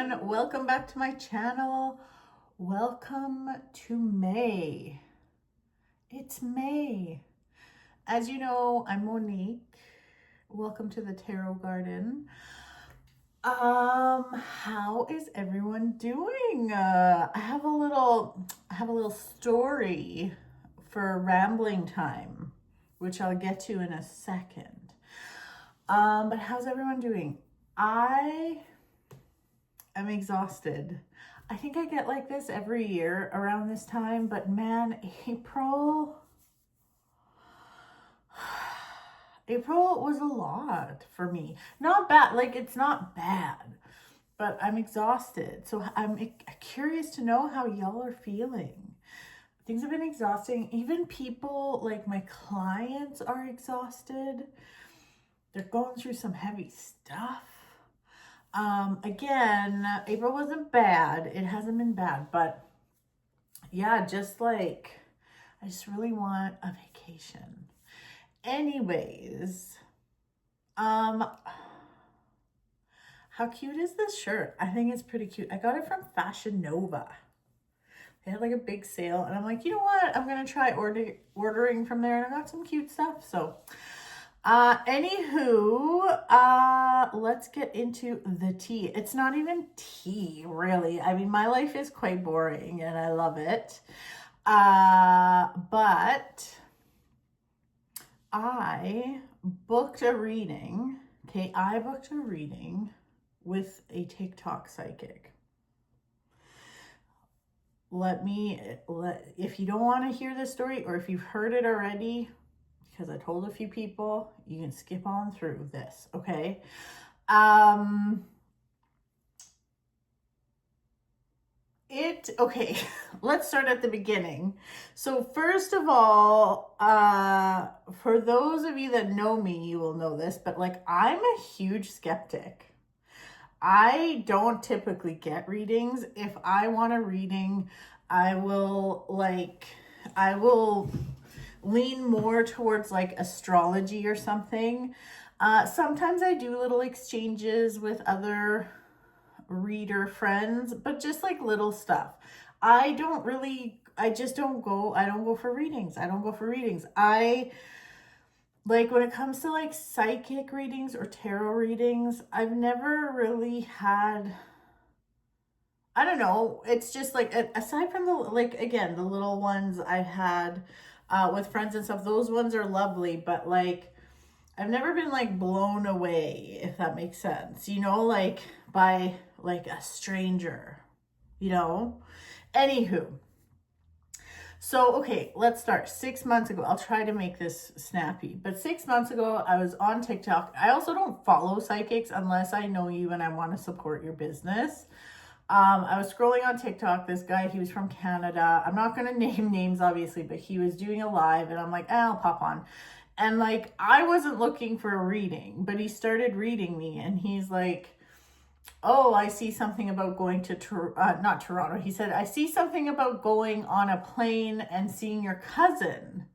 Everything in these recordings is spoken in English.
everyone, welcome back to my channel. Welcome to May. It's May. As you know, I'm Monique. Welcome to the Tarot Garden. How is everyone doing? I have a little story for rambling time, which I'll get to in a second. But how's everyone doing? I'm exhausted. I think I get like this every year around this time, but man, April was a lot for me. Not bad, like it's not bad, but I'm exhausted. So I'm curious to know how y'all are feeling. Things have been exhausting. Even people like my clients are exhausted. They're going through some heavy stuff. Again, April wasn't bad. It hasn't been bad, but yeah, just like, I just really want a vacation. Anyways, how cute is this shirt? I think it's pretty cute. I got it from Fashion Nova. They had like a big sale and I'm like, you know what? I'm going to try ordering from there, and I got some cute stuff. So anywho, let's get into the tea. It's not even tea, really. I mean, my life is quite boring and I love it. But I booked a reading. Okay, I booked a reading with a TikTok psychic. If you don't want to hear this story, or if you've heard it already, because I told a few people, you can skip on through this, okay? Okay, let's start at the beginning. So first of all, for those of you that know me, you will know this, but like I'm a huge skeptic. I don't typically get readings. If I want a reading, I will lean more towards like astrology or something. Sometimes I do little exchanges with other reader friends, but just like little stuff. I don't go for readings. Like when it comes to like psychic readings or tarot readings, I've never really had, I don't know. It's just like, aside from the, like, again, the little ones I've had with friends and stuff, those ones are lovely, but like, I've never been like blown away, if that makes sense, you know, like by like a stranger, you know? Anywho, so, okay, let's start. 6 months ago, I'll try to make this snappy, but 6 months ago, I was on TikTok. I also don't follow psychics unless I know you and I want to support your business. I was scrolling on TikTok. This guy, he was from Canada. I'm not going to name names, obviously, but he was doing a live, and I'm like, I'll pop on. And like, I wasn't looking for a reading, but he started reading me, and he's like, oh, I see something about going to, not Toronto. He said, I see something about going on a plane and seeing your cousin.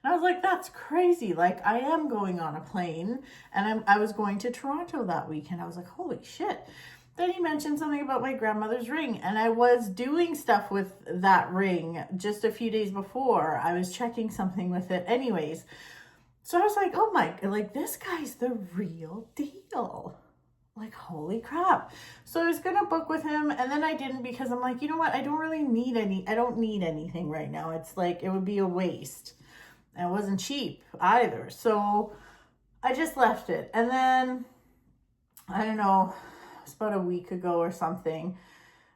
And I was like, that's crazy. Like, I am going on a plane, and I was going to Toronto that weekend. I was like, holy shit. Then he mentioned something about my grandmother's ring, and I was doing stuff with that ring just a few days before. I was checking something with it anyways. So I was like, oh my, like, this guy's the real deal. Like, holy crap. So I was going to book with him, and then I didn't, because I'm like, you know what? I don't need anything right now. It's like, it would be a waste. And it wasn't cheap either. So I just left it. And then, I don't know, it's about a week ago or something,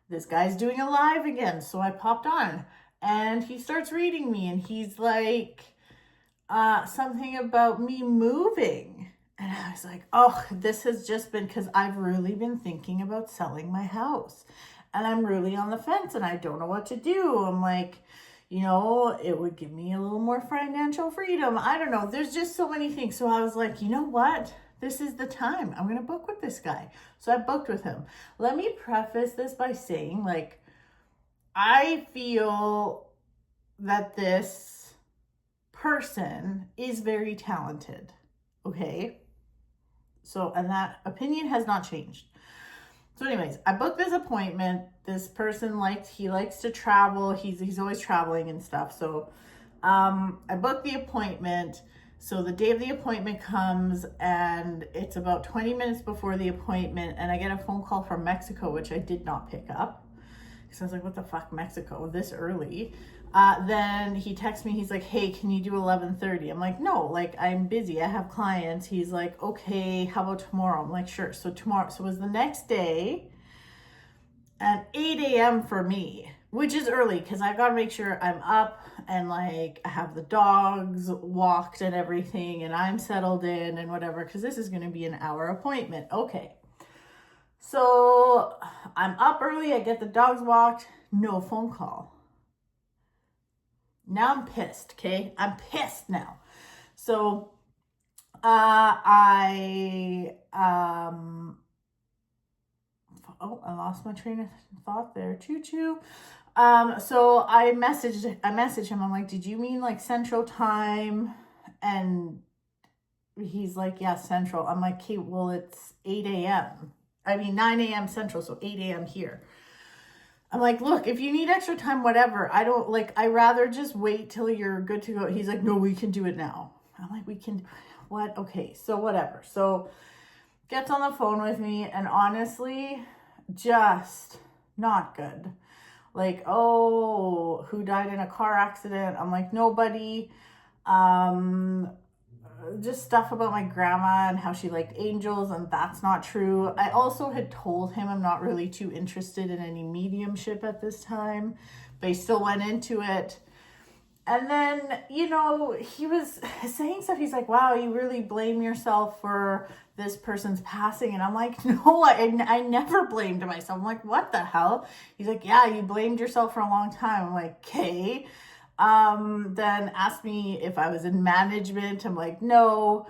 this guy's doing a live again. So I popped on, and he starts reading me, and he's like, something about me moving. And I was like, oh, this has just been, because I've really been thinking about selling my house. And I'm really on the fence, and I don't know what to do. I'm like, you know, it would give me a little more financial freedom. I don't know. There's just so many things. So I was like, you know what? This is the time. I'm going to book with this guy. So I booked with him. Let me preface this by saying, like, I feel that this person is very talented. Okay? So, and that opinion has not changed. So anyways, I booked this appointment. This person he likes to travel. He's always traveling and stuff. So I booked the appointment. So the day of the appointment comes and it's about 20 minutes before the appointment, and I get a phone call from Mexico, which I did not pick up. So I was like, what the fuck, Mexico, this early? Then he texts me, he's like, hey, can you do 11:30? I'm like, no, like, I'm busy, I have clients. He's like, okay, how about tomorrow? I'm like, sure. So tomorrow, so it was the next day at 8 a.m. for me, which is early because I got to make sure I'm up and like I have the dogs walked and everything and I'm settled in and whatever, because this is going to be an hour appointment. Okay. So I'm up early, I get the dogs walked, no phone call. Now I'm pissed, okay? I'm pissed now. So I lost my train of thought there. Choo-choo. So I messaged him. I'm like, did you mean like Central Time? And he's like, yeah, Central. I'm like, okay, well, it's 8 a.m. I mean, 9 a.m. Central, so 8 a.m. here. I'm like, look, if you need extra time, whatever. I rather just wait till you're good to go. He's like, no, we can do it now. I'm like, we can, what? Okay, so whatever. So gets on the phone with me, and honestly, just not good. Like, oh, who died in a car accident? I'm like, nobody. Just stuff about my grandma and how she liked angels, and that's not true. I also had told him I'm not really too interested in any mediumship at this time, but he still went into it. And then, you know, he was saying stuff. He's like, wow, you really blame yourself for this person's passing. And I'm like, no, I never blamed myself. I'm like, what the hell? He's like, yeah, you blamed yourself for a long time. I'm like, okay. Then asked me if I was in management. I'm like, no.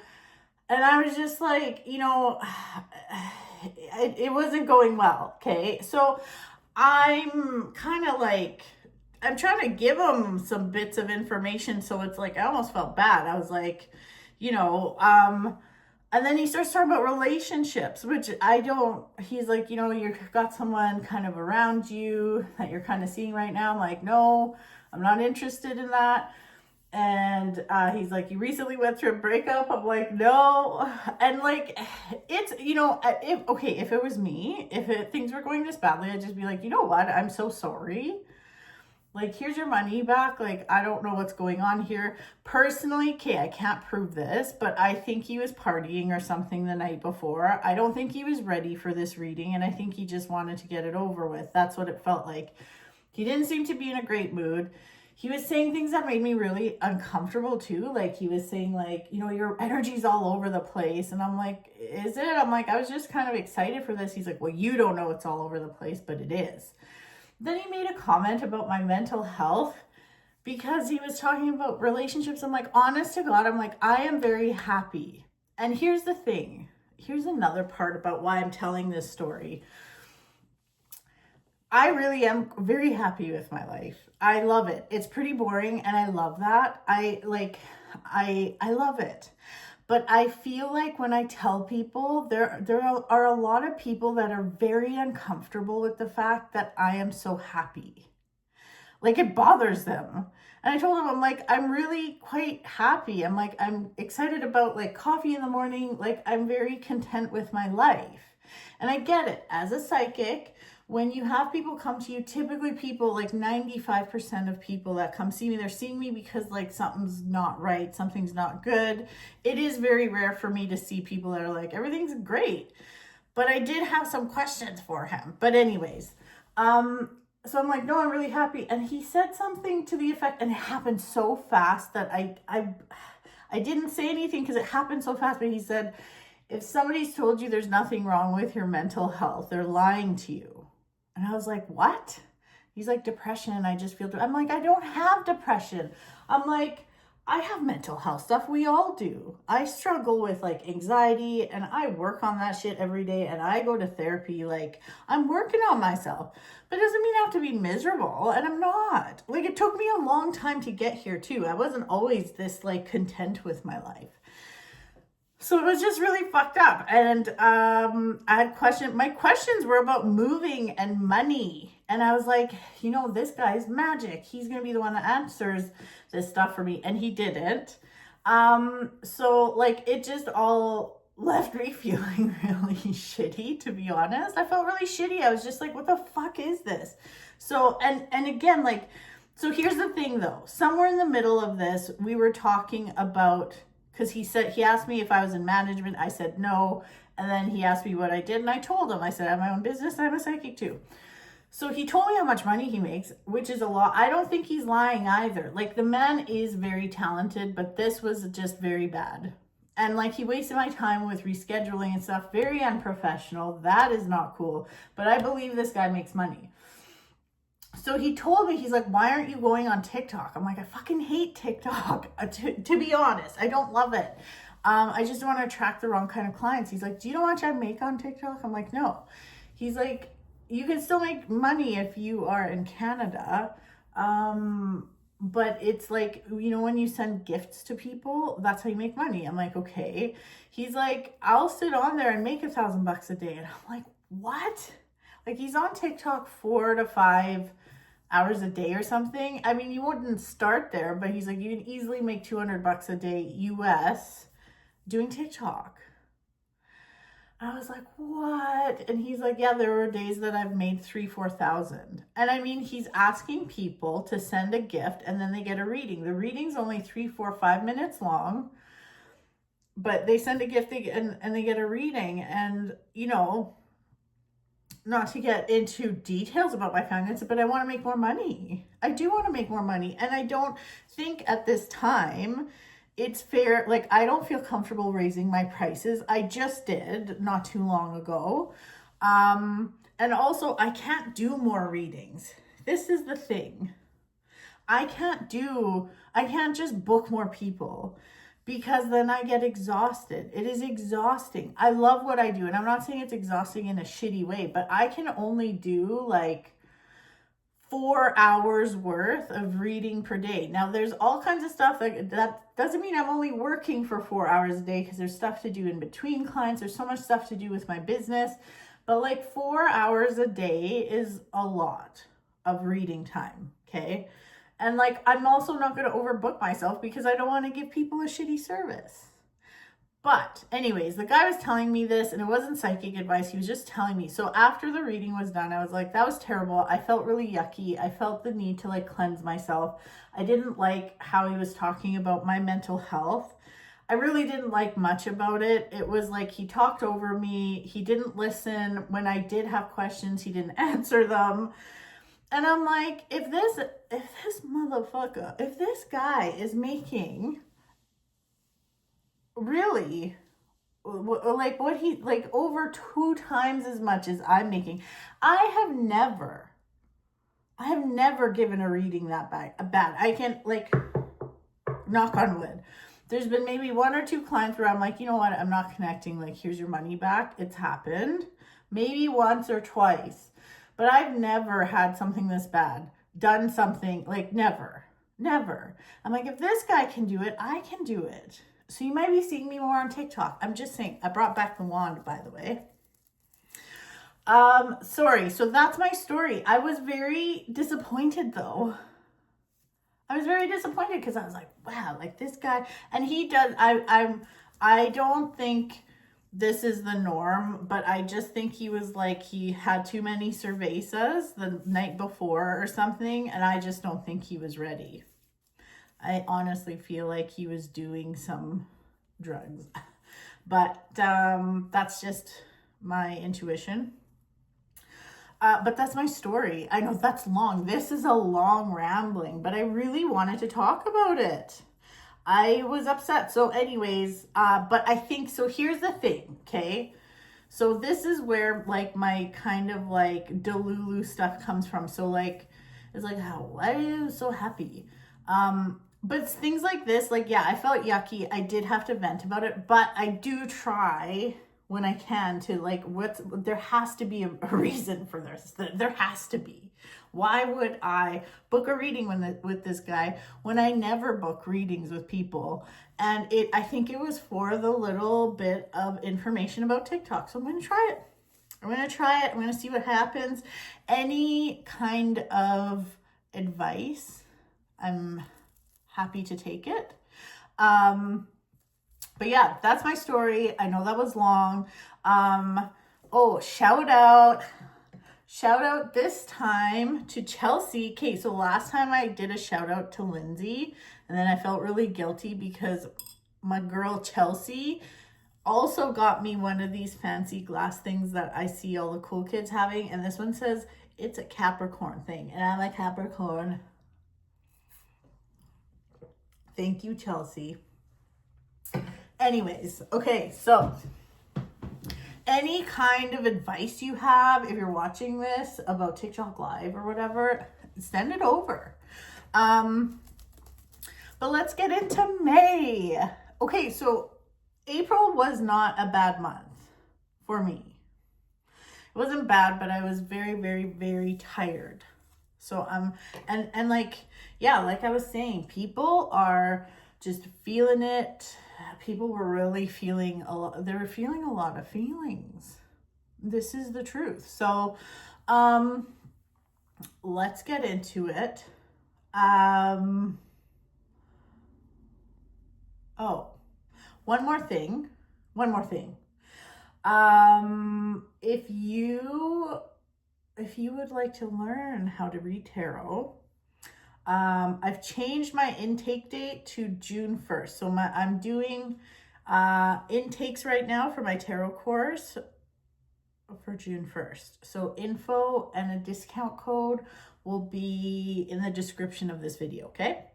And I was just like, you know, it wasn't going well. Okay. So I'm kind of like, I'm trying to give him some bits of information. So it's like, I almost felt bad. I was like, you know, and then he starts talking about relationships, which he's like, you know, you've got someone kind of around you that you're kind of seeing right now. I'm like, no, I'm not interested in that. And he's like, you recently went through a breakup. I'm like, no. And like, it's, you know, if it was me, things were going this badly, I'd just be like, you know what? I'm so sorry. Like, here's your money back. Like, I don't know what's going on here. Personally, okay, I can't prove this, but I think he was partying or something the night before. I don't think he was ready for this reading, and I think he just wanted to get it over with. That's what it felt like. He didn't seem to be in a great mood. He was saying things that made me really uncomfortable too. Like, he was saying like, you know, your energy's all over the place. And I'm like, is it? I'm like, I was just kind of excited for this. He's like, well, you don't know it's all over the place, but it is. Then he made a comment about my mental health because he was talking about relationships. I'm like, honest to God, I'm like, I am very happy. And here's the thing. Here's another part about why I'm telling this story. I really am very happy with my life. I love it. It's pretty boring, and I love that. I love it. But I feel like when I tell people, there are a lot of people that are very uncomfortable with the fact that I am so happy. Like, it bothers them. And I told them, I'm like, I'm really quite happy. I'm like, I'm excited about like coffee in the morning. Like, I'm very content with my life. And I get it. As a psychic, when you have people come to you, typically people, like 95% of people that come see me, they're seeing me because like something's not right, something's not good. It is very rare for me to see people that are like, everything's great. But I did have some questions for him. But anyways, so I'm like, no, I'm really happy. And he said something to the effect, and it happened so fast that I didn't say anything because it happened so fast, but he said, if somebody's told you there's nothing wrong with your mental health, they're lying to you. And I was like, what? He's like, depression. I just feel, I'm like, I don't have depression. I'm like, I have mental health stuff. We all do. I struggle with like anxiety, and I work on that shit every day, and I go to therapy. Like, I'm working on myself, but it doesn't mean I have to be miserable, and I'm not. Like, it took me a long time to get here too. I wasn't always this like content with my life. So it was just really fucked up. And I had my questions were about moving and money. And I was like, you know, this guy's magic. He's going to be the one that answers this stuff for me. And he didn't. So like it just all left me feeling really shitty, to be honest. I felt really shitty. I was just like, what the fuck is this? So, and again, like, so here's the thing though, somewhere in the middle of this, we were talking about, because he asked me if I was in management. I said no. And then he asked me what I did. And I told him, I said, I have my own business. I'm a psychic too. So he told me how much money he makes, which is a lot. I don't think he's lying either. Like the man is very talented, but this was just very bad. And like he wasted my time with rescheduling and stuff. Very unprofessional. That is not cool. But I believe this guy makes money. So he told me, he's like, why aren't you going on TikTok? I'm like, I fucking hate TikTok. To be honest, I don't love it. I just don't want to attract the wrong kind of clients. He's like, do you know how much I make on TikTok? I'm like, no. He's like, you can still make money if you are in Canada. But it's like, you know, when you send gifts to people, that's how you make money. I'm like, okay. He's like, I'll sit on there and make $1,000 a day. And I'm like, what? Like he's on TikTok 4 to 5 hours a day or something. I mean, you wouldn't start there, but he's like, you can easily make $200 a day US doing TikTok. I was like, what? And he's like, yeah, there were days that I've made 3,000-4,000. And I mean, he's asking people to send a gift and then they get a reading. The reading's only 3, 4, 5 minutes long, but they send a gift and they get a reading. And, you know, not to get into details about my finances, but I want to make more money. I do want to make more money. And I don't think at this time it's fair. Like, I don't feel comfortable raising my prices. I just did not too long ago. And also I can't do more readings. This is the thing. I can't just book more people, because then I get exhausted. It is exhausting. I love what I do. And I'm not saying it's exhausting in a shitty way, but I can only do like 4 hours worth of reading per day. Now there's all kinds of stuff that doesn't mean I'm only working for 4 hours a day, because there's stuff to do in between clients. There's so much stuff to do with my business, but like 4 hours a day is a lot of reading time. Okay. And like, I'm also not going to overbook myself because I don't want to give people a shitty service. But anyways, the guy was telling me this, and it wasn't psychic advice. He was just telling me. So after the reading was done, I was like, that was terrible. I felt really yucky. I felt the need to like cleanse myself. I didn't like how he was talking about my mental health. I really didn't like much about it. It was like he talked over me. He didn't listen. When I did have questions, he didn't answer them. And I'm like, if this guy is making really like what he, like over 2 times as much as I'm making, I have never given a reading that bad. I can, like, knock on wood. There's been maybe 1 or 2 clients where I'm like, you know what, I'm not connecting. Like, here's your money back. It's happened maybe once or twice. But I've never had something this bad, done something, like never. I'm like, if this guy can do it, I can do it. So you might be seeing me more on TikTok. I'm just saying. I brought back the wand, by the way. Sorry. So that's my story. I was very disappointed though. I was very disappointed because I was like, wow, like this guy, and he does, I don't think this is the norm, but I just think he was like, he had too many cervezas the night before or something, and I just don't think he was ready. I honestly feel like he was doing some drugs, but that's just my intuition. But that's my story. I know that's long. This is a long rambling, but I really wanted to talk about it. I was upset. So anyways, but I think, so here's the thing, okay? So this is where like my kind of like Delulu stuff comes from. So like, it's like, why are you so happy? But things like this, like, yeah, I felt yucky. I did have to vent about it, but I do try when I can to like, there has to be a reason for this. There has to be. Why would I book a reading with this guy when I never book readings with people? And I think it was for the little bit of information about TikTok. So I'm going to try it. I'm going to try it. I'm going to see what happens. Any kind of advice, I'm happy to take it. But yeah, that's my story. I know that was long. Oh, shout out this time to Chelsea. Okay, so last time I did a shout out to Lindsay, and then I felt really guilty because my girl Chelsea also got me one of these fancy glass things that I see all the cool kids having, and this one says it's a Capricorn thing, and I'm a Capricorn. Thank you, Chelsea. Anyways, okay, so any kind of advice you have, if you're watching this about TikTok Live or whatever, send it over. But let's get into May. Okay, so April was not a bad month for me. It wasn't bad, but I was very, very, very tired. So and like, yeah, like I was saying, people are just feeling it. People were really feeling a lot. They were feeling a lot of feelings. This is the truth. So, let's get into it. Oh, one more thing. If you would like to learn how to read tarot, I've changed my intake date to June 1st. So I'm doing intakes right now for my tarot course for June 1st. So info and a discount code will be in the description of this video, okay?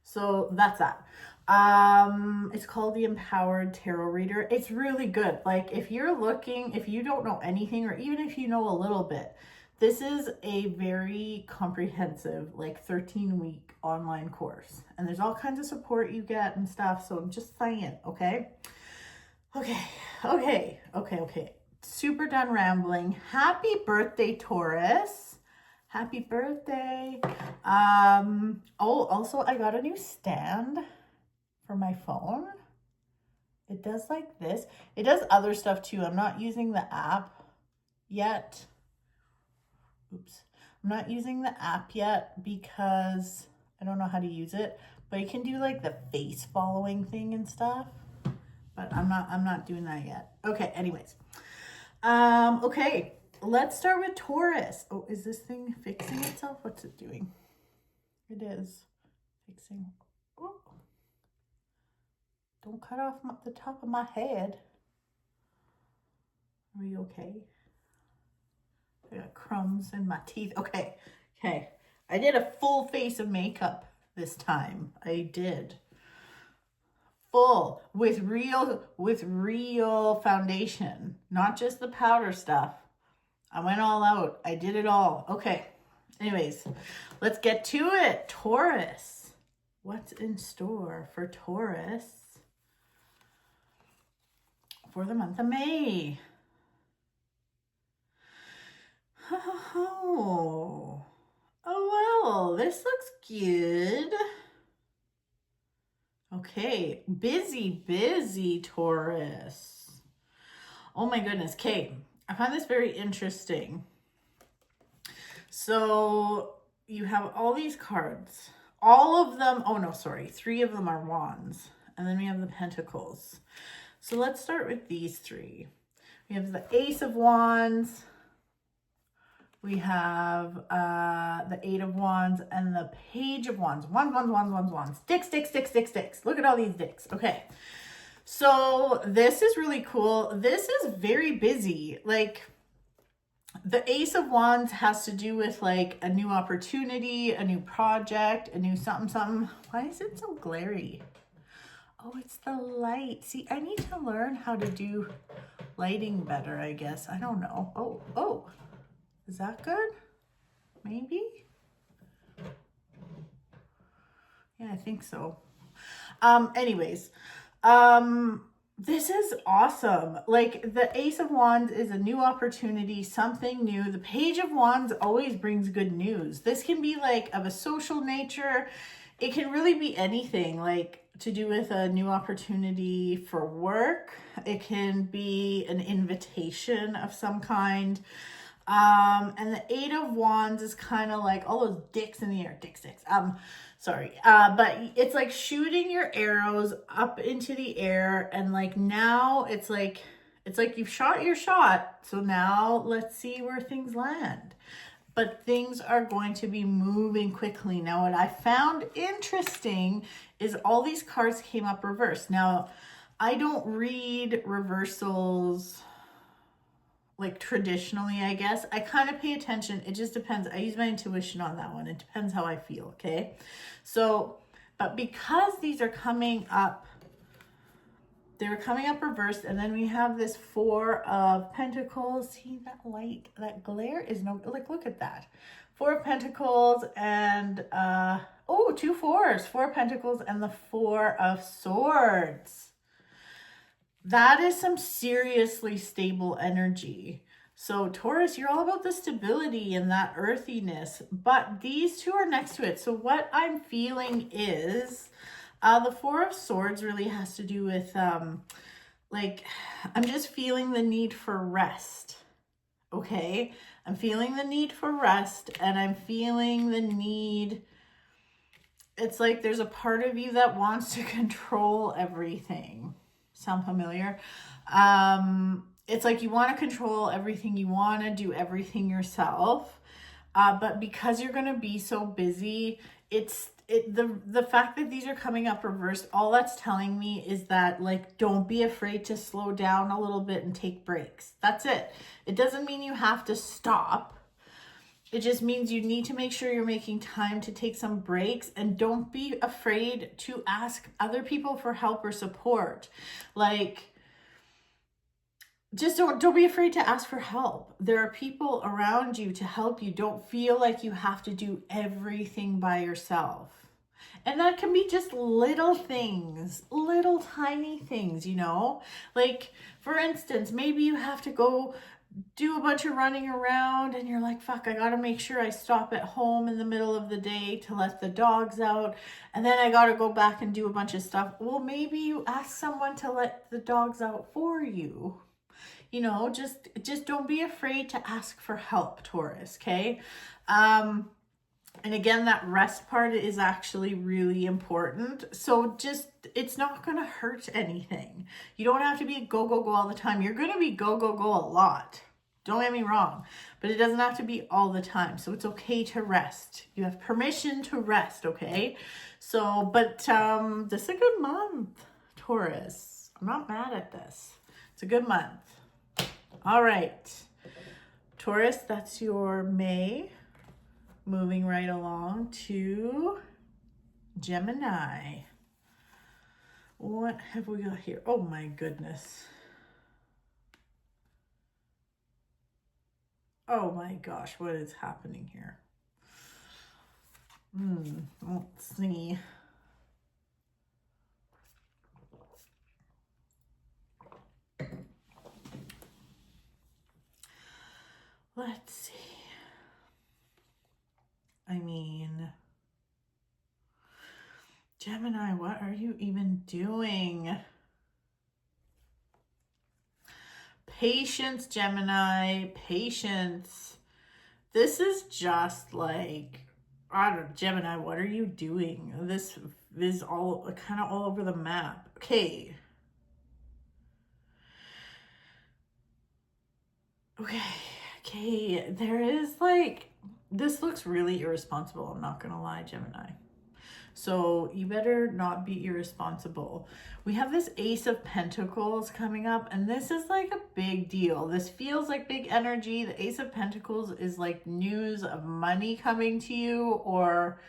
So that's that. It's called the Empowered Tarot Reader. It's really good. Like if you don't know anything, or even if you know a little bit, this is a very comprehensive, like 13-week online course. And there's all kinds of support you get and stuff. So I'm just saying, okay? Okay. Super done rambling. Happy birthday, Taurus. Happy birthday. Oh, also I got a new stand for my phone. It does like this. It does other stuff too. I'm not using the app yet. Oops. I'm not using the app yet because I don't know how to use it, but it can do like the face following thing and stuff, but I'm not doing that yet. Okay, anyways. Okay, let's start with Taurus. Oh, is this thing fixing itself? What's it doing? It is fixing. Oh. Don't cut off the top of my head. Are you okay? I got crumbs in my teeth. Okay. I did a full face of makeup this time. I did. Full with real foundation, not just the powder stuff. I went all out. I did it all. Okay. Anyways, let's get to it. Taurus. What's in store for Taurus for the month of May? Oh, well, this looks good. Okay, busy Taurus. Oh my goodness. Okay, I find this very interesting. So you have all these cards. All of them, oh no, sorry, 3 of them are wands. And then we have the pentacles. So let's start with these 3. We have the Ace of Wands. We have the 8 of Wands and the Page of Wands. Wands. Dicks. Look at all these dicks. Okay. So this is really cool. This is very busy. Like the Ace of Wands has to do with like a new opportunity, a new project, a new something. Why is it so glary? Oh, it's the light. See, I need to learn how to do lighting better, I guess. I don't know. Oh. Is that good? Maybe? Yeah, I think so. Anyways, This is awesome. Like the Ace of Wands is a new opportunity, something new. The Page of Wands always brings good news. This can be like of a social nature. It can really be anything, like to do with a new opportunity for work. It can be an invitation of some kind. And the Eight of Wands is kind of like all those dicks in the air, dicks. Sorry. But it's like shooting your arrows up into the air, and like now it's like you've shot your shot. So now let's see where things land. But things are going to be moving quickly. Now, what I found interesting is all these cards came up reversed. Now, I don't read reversals like traditionally, I guess. I kind of pay attention. It just depends. I use my intuition on that one. It depends how I feel, okay? So, but because these are coming up, they were coming up reversed, and then we have this Four of Pentacles. See that light, that glare is no, like, look at that. Four of Pentacles and, oh, two fours. Four of Pentacles and the Four of Swords. That is some seriously stable energy. So Taurus, you're all about the stability and that earthiness, but these two are next to it. So what I'm feeling is the Four of Swords really has to do with, like, I'm just feeling the need for rest, okay? I'm feeling the need for rest, and I'm feeling the need, it's like there's a part of you that wants to control everything. Sound familiar? It's like you want to control everything. You want to do everything yourself. But because you're going to be so busy, the fact that these are coming up reversed, all that's telling me is that, like, don't be afraid to slow down a little bit and take breaks. That's it. It doesn't mean you have to stop. It just means you need to make sure you're making time to take some breaks, and don't be afraid to ask other people for help or support. Like, just don't be afraid to ask for help. There are people around you to help you. Don't feel like you have to do everything by yourself. And that can be just little things, little tiny things, you know? Like, for instance, maybe you have to go do a bunch of running around and you're like, fuck, I gotta make sure I stop at home in the middle of the day to let the dogs out, and then I gotta go back and do a bunch of stuff. Well, maybe you ask someone to let the dogs out for you. You know, just don't be afraid to ask for help, Taurus, okay? And again, that rest part is actually really important. So just, it's not going to hurt anything. You don't have to be go, go, go all the time. You're going to be go, go, go a lot. Don't get me wrong. But it doesn't have to be all the time. So it's okay to rest. You have permission to rest, okay? So, but this is a good month, Taurus. I'm not mad at this. It's a good month. All right. Taurus, that's your May. Moving right along to Gemini. What have we got here? Oh my goodness. Oh my gosh, what is happening here? Let's see. Let's see. I mean, Gemini, what are you even doing? Patience, Gemini, patience. This is just like, I don't know, Gemini, what are you doing? This is all kind of all over the map. Okay. Okay, there is like, this looks really irresponsible. I'm not gonna lie, Gemini. So you better not be irresponsible. We have this Ace of Pentacles coming up, and this is like a big deal. This feels like big energy. The Ace of Pentacles is like news of money coming to you, or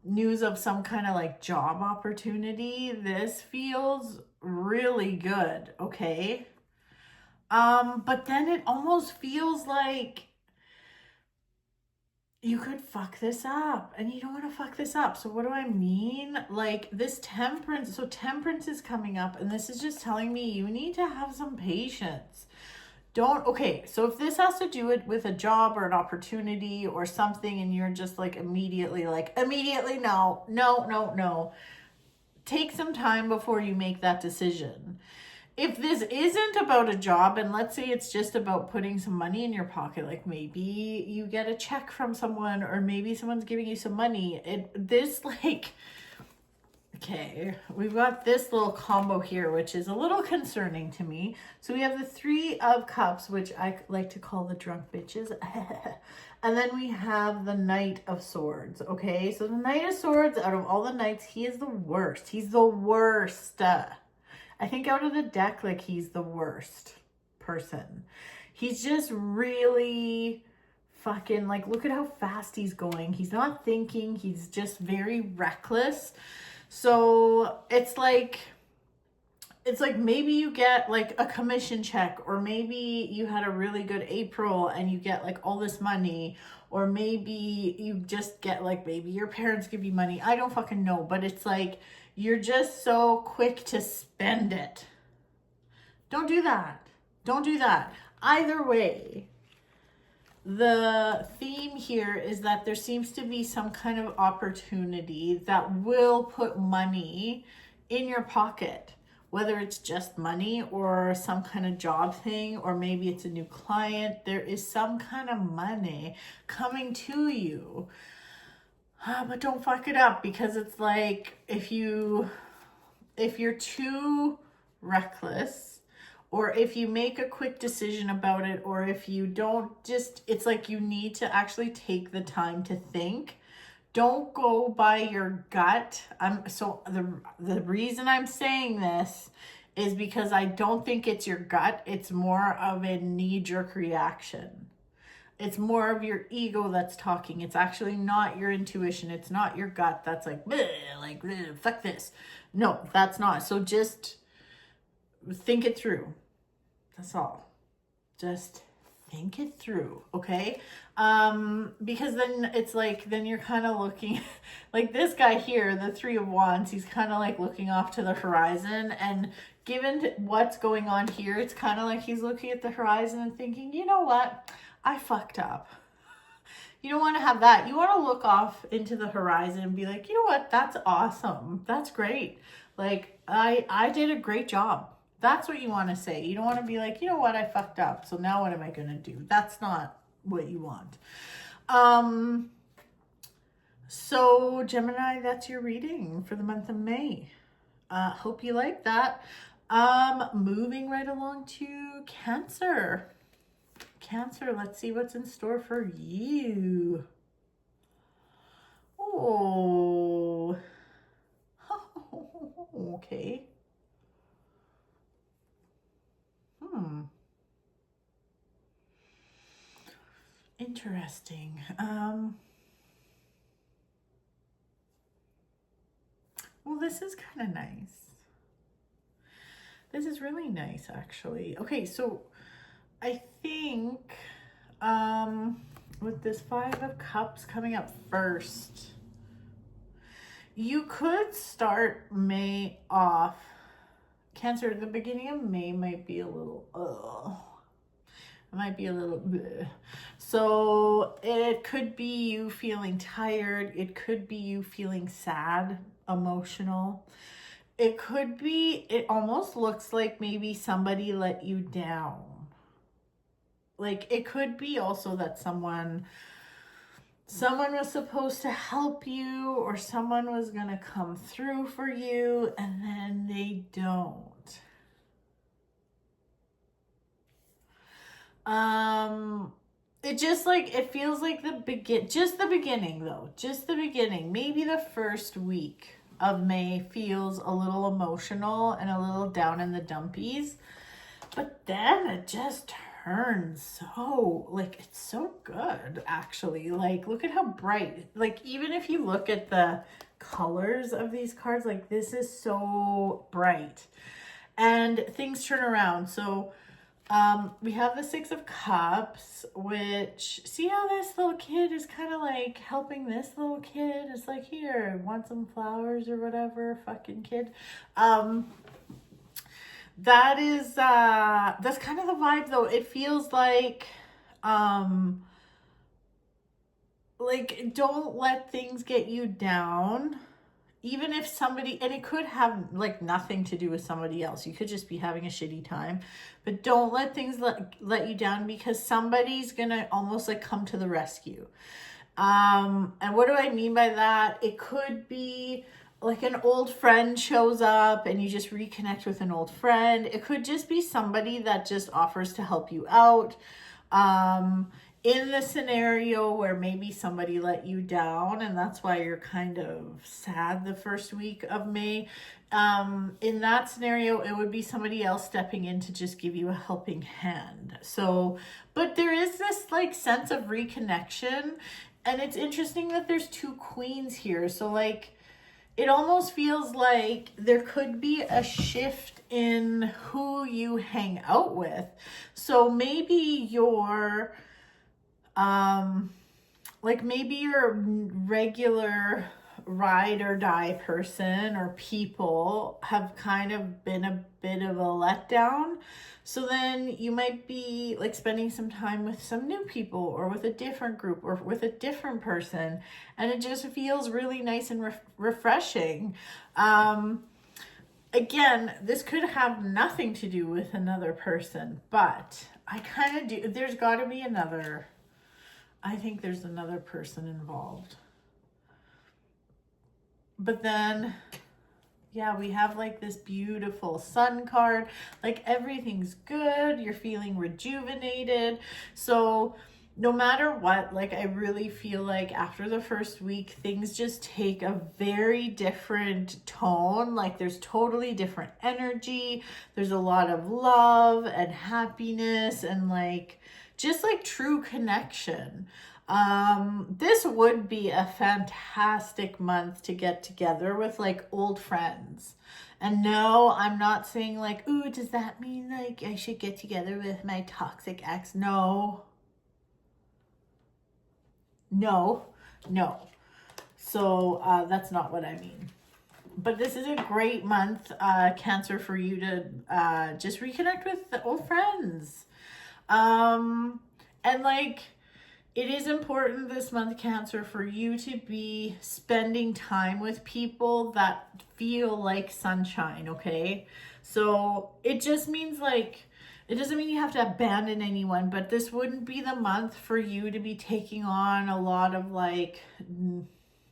news of some kind of like job opportunity. This feels really good, okay? But then it almost feels like you could fuck this up, and you don't want to fuck this up. So what do I mean? Like this temperance, so temperance is coming up, and this is just telling me you need to have some patience. Okay, so if this has to do it with a job or an opportunity or something, and you're just like immediately no, take some time before you make that decision. If this isn't about a job, and let's say it's just about putting some money in your pocket, like maybe you get a check from someone, or maybe someone's giving you some money. Okay, we've got this little combo here, which is a little concerning to me. So we have the Three of Cups, which I like to call the drunk bitches. And then we have the Knight of Swords, okay? So the Knight of Swords, out of all the knights, he is the worst. He's the worst. I think out of the deck, like, he's the worst person. He's just really fucking, like, look at how fast he's going. He's not thinking. He's just very reckless. So it's like maybe you get like a commission check, or maybe you had a really good April and you get like all this money, or maybe you just get like, maybe your parents give you money. I don't fucking know, but it's like you're just so quick to spend it. Don't do that. Don't do that. Either way, the theme here is that there seems to be some kind of opportunity that will put money in your pocket, whether it's just money or some kind of job thing, or maybe it's a new client. There is some kind of money coming to you. But don't fuck it up, because it's like if you're too reckless, or if you make a quick decision about it, or if you don't it's like you need to actually take the time to think. Don't go by your gut. The reason I'm saying this is because I don't think it's your gut. It's more of a knee-jerk reaction. It's more of your ego that's talking. It's actually not your intuition. It's not your gut that's like, bleh, fuck this. No, that's not. So just think it through. That's all. Just think it through, okay? Because then it's like, then you're kind of looking like this guy here, the Three of Wands, he's kind of like looking off to the horizon, and given what's going on here, it's kind of like he's looking at the horizon and thinking, you know what? I fucked up. You don't want to have that. You want to look off into the horizon and be like, you know what? That's awesome. That's great. Like, I did a great job. That's what you want to say. You don't want to be like, you know what? I fucked up. So now what am I going to do? That's not what you want. So Gemini, that's your reading for the month of May. Hope you like that. Moving right along to Cancer. Cancer, let's see what's in store for you. Oh, okay. Interesting. Well, this is kind of nice. This is really nice, actually. Okay, so I think with this Five of Cups coming up first, you could start May off. Cancer, the beginning of May might be a little, it might be a little bleh. So it could be you feeling tired. It could be you feeling sad, emotional. It could be, it almost looks like maybe somebody let you down. Like, it could be also that someone was supposed to help you, or someone was going to come through for you, and then they don't. It just like, it feels like just the beginning though. Just the beginning. Maybe the first week of May feels a little emotional and a little down in the dumpies. But then it just turns so, like, it's so good, actually. Like, look at how bright. Like, even if you look at the colors of these cards, like, this is so bright. And things turn around. So, We have the Six of Cups, which, see how this little kid is kind of like helping this little kid? It's like, here, want some flowers or whatever, fucking kid. That is, that's kind of the vibe though. It feels like don't let things get you down. Even if somebody, and it could have like nothing to do with somebody else. You could just be having a shitty time, but don't let things let you down, because somebody's gonna almost like come to the rescue. And what do I mean by that? It could be like an old friend shows up and you just reconnect with an old friend. It could just be somebody that just offers to help you out. In the scenario where maybe somebody let you down and that's why you're kind of sad the first week of May, in that scenario, it would be somebody else stepping in to just give you a helping hand. So, but there is this like sense of reconnection, and it's interesting that there's two queens here. So like, it almost feels like there could be a shift in who you hang out with. So maybe you're like maybe you're a regular ride or die person, or people have kind of been a bit of a letdown. So then you might be like spending some time with some new people, or with a different group, or with a different person, and it just feels really nice and refreshing. Again, this could have nothing to do with another person, but I kind of do. There's got to be another. I think there's another person involved. But then, yeah, we have like this beautiful sun card. Like everything's good. You're feeling rejuvenated. So no matter what, like I really feel like after the first week, things just take a very different tone. Like there's totally different energy. There's a lot of love and happiness and like just like true connection. This would be a fantastic month to get together with like old friends. And no, I'm not saying like, ooh, does that mean like I should get together with my toxic ex? No. So that's not what I mean. But this is a great month, Cancer, for you to just reconnect with the old friends. And like, it is important this month, Cancer, for you to be spending time with people that feel like sunshine, okay? So it just means like, it doesn't mean you have to abandon anyone, but this wouldn't be the month for you to be taking on a lot of like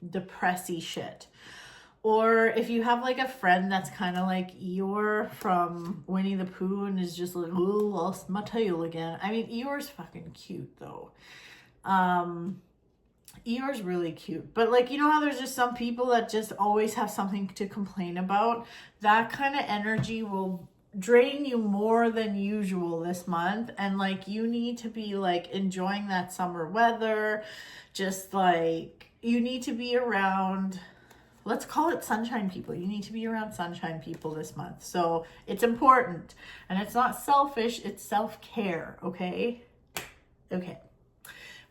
depressy shit. Or if you have like a friend that's kind of like Eeyore from Winnie the Pooh and is just like, oh, lost my tail again. I mean, Eeyore's fucking cute though. Eeyore's really cute. But like, you know how there's just some people that just always have something to complain about? That kind of energy will drain you more than usual this month, and like you need to be like enjoying that summer weather. Just like you need to be around, let's call it sunshine people. You need to be around sunshine people this month. So it's important, and it's not selfish, it's self-care. Okay.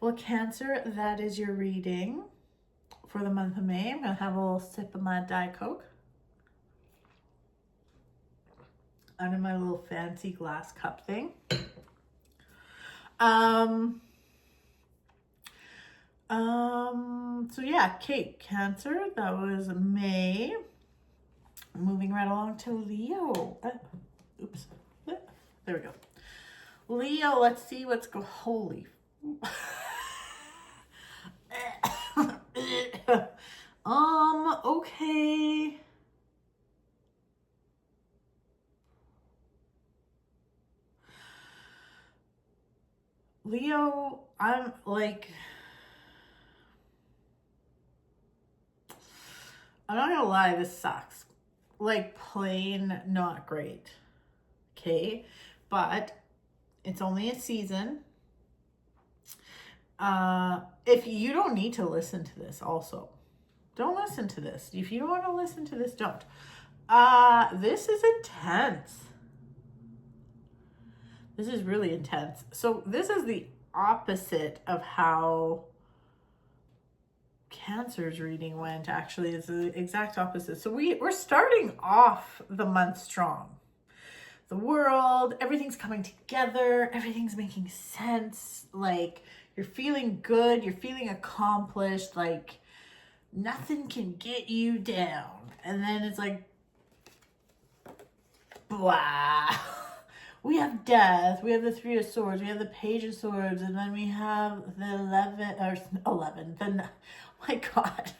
Well, Cancer, that is your reading for the month of May. I'm gonna have a little sip of my Diet Coke out of my little fancy glass cup thing. So yeah, Kate, Cancer, that was May. Moving right along to Leo. Oops. There we go. Leo, let's see what's holy. Okay. Leo, I'm like, I'm not gonna lie, this sucks. Like, plain not great. Okay? But it's only a season. If you don't need to listen to this also. Don't listen to this. If you don't want to listen to this, don't. This is intense. This is really intense. So this is the opposite of how Cancer's reading went, actually. It's the exact opposite. So we're starting off the month strong. The world, everything's coming together, everything's making sense. Like, you're feeling good, you're feeling accomplished, like nothing can get you down. And then it's like, blah. We have death, we have the Three of Swords, we have the Page of Swords, and then we have the 11, then, oh my God.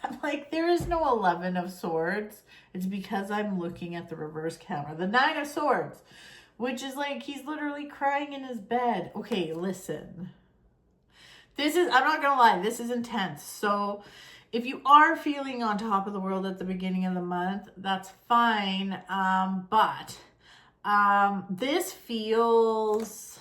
I'm like, there is no 11 of Swords. It's because I'm looking at the reverse camera. The 9 of Swords, which is like, he's literally crying in his bed. Okay, listen. This is, I'm not gonna lie, this is intense. So if you are feeling on top of the world at the beginning of the month, that's fine. But this feels,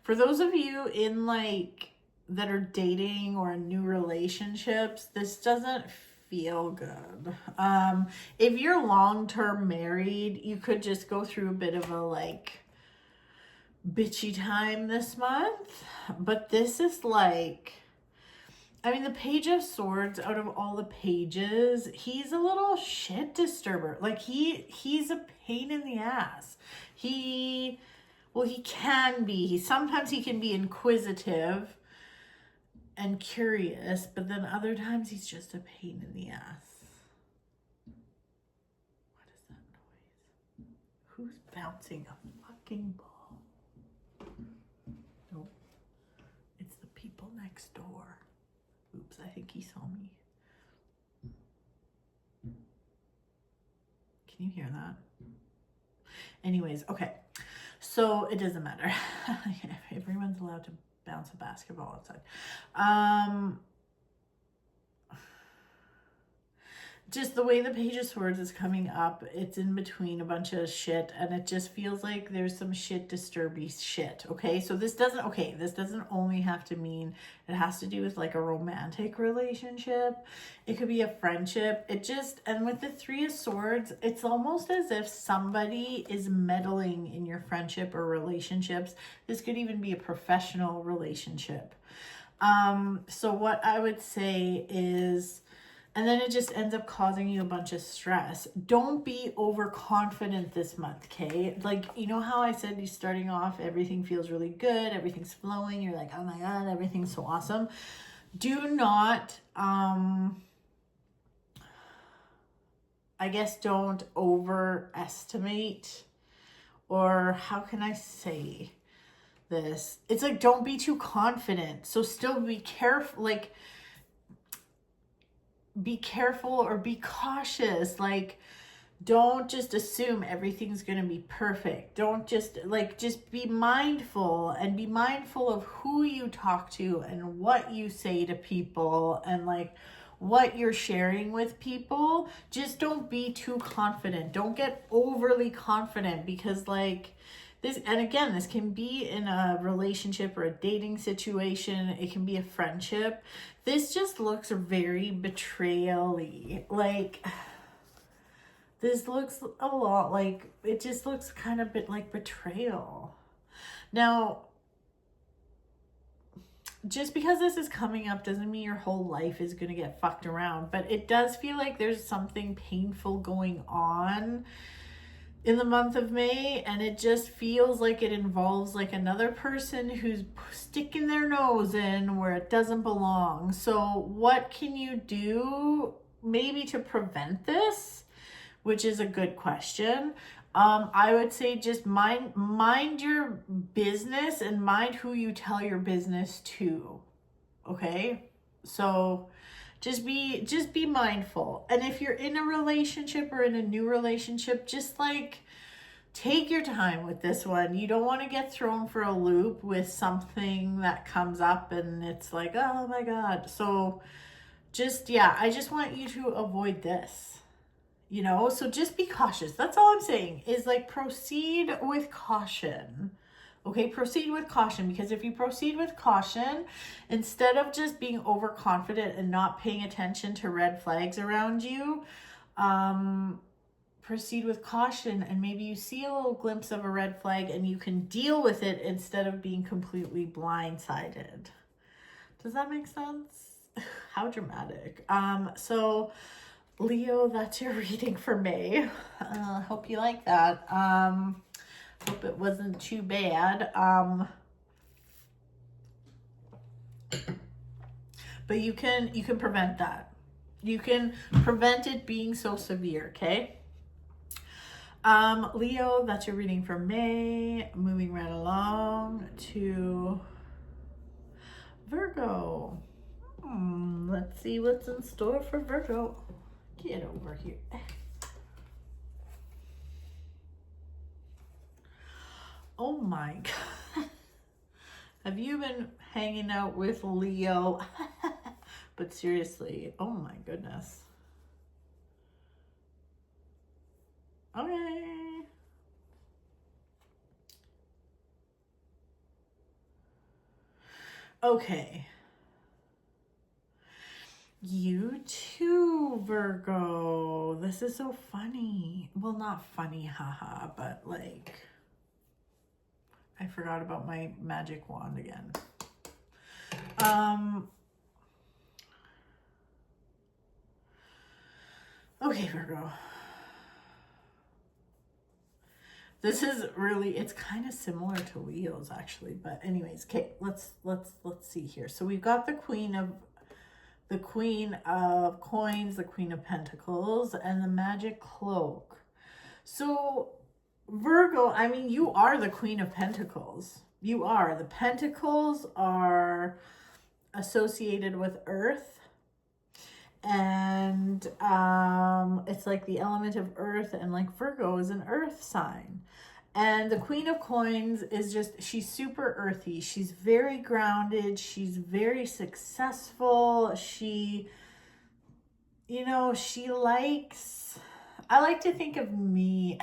for those of you in like, that are dating or in new relationships, this doesn't feel good. If you're long-term married, you could just go through a bit of a like bitchy time this month. But this is like, I mean, the Page of Swords, out of all the pages, he's a little shit disturber. Like he's a pain in the ass. He can be. Sometimes he can be inquisitive and curious, but then other times he's just a pain in the ass. What is that noise? Who's bouncing a fucking ball? Nope. It's the people next door. Oops, I think he saw me. Can you hear that? Anyways, okay. So it doesn't matter. Everyone's allowed to bounce a basketball outside. Just the way the Page of Swords is coming up, it's in between a bunch of shit, and it just feels like there's some shit disturby shit. Okay, so this doesn't only have to mean, it has to do with like a romantic relationship. It could be a friendship. And with the Three of Swords, it's almost as if somebody is meddling in your friendship or relationships. This could even be a professional relationship. So what I would say is, and then it just ends up causing you a bunch of stress. Don't be overconfident this month, okay? Like, you know how I said you're starting off, everything feels really good, everything's flowing, you're like, oh my God, everything's so awesome. Do not, I guess don't overestimate, or how can I say this? It's like, don't be too confident. So still be careful, like, be careful or be cautious. Like, don't just assume everything's going to be perfect. Don't just be mindful, and be mindful of who you talk to and what you say to people and like what you're sharing with people. Just don't be too confident. Don't get overly confident, because like this, and again, this can be in a relationship or a dating situation. It can be a friendship. This just looks very betrayal-y. Like, this looks a lot like, it just looks kind of bit like betrayal. Now, just because this is coming up doesn't mean your whole life is going to get fucked around, but it does feel like there's something painful going on in the month of May, and it just feels like it involves like another person who's sticking their nose in where it doesn't belong. So what can you do maybe to prevent this? Which is a good question. I would say just mind your business and mind who you tell your business to. Okay? So just be mindful. And if you're in a relationship or in a new relationship, just like take your time with this one. You don't want to get thrown for a loop with something that comes up and it's like, oh my God. So I just want you to avoid this, you know? So just be cautious. That's all I'm saying, is like proceed with caution. Okay, proceed with caution, because if you proceed with caution, instead of just being overconfident and not paying attention to red flags around you, proceed with caution, and maybe you see a little glimpse of a red flag and you can deal with it instead of being completely blindsided. Does that make sense? How dramatic. So Leo, that's your reading for May. Hope you like that. Hope it wasn't too bad. But you can prevent that. You can prevent it being so severe, okay? Leo, that's your reading for May. Moving right along to Virgo. Let's see what's in store for Virgo. Get over here. Oh my God. Have you been hanging out with Leo? But seriously, oh my goodness. Okay. Okay. You too, Virgo. This is so funny. Well, not funny, haha, but like, I forgot about my magic wand again. Okay, Virgo. This is really, it's kind of similar to Leo's actually, but anyways, okay, let's see here. So we've got the Queen of Coins, the Queen of Pentacles, and the Magic Cloak. So Virgo, I mean, you are the Queen of Pentacles. You are. The Pentacles are associated with Earth. And it's like the element of Earth, and like Virgo is an Earth sign. And the Queen of Coins is just, she's super earthy. She's very grounded. She's very successful. She, you know, she likes, I like to think of me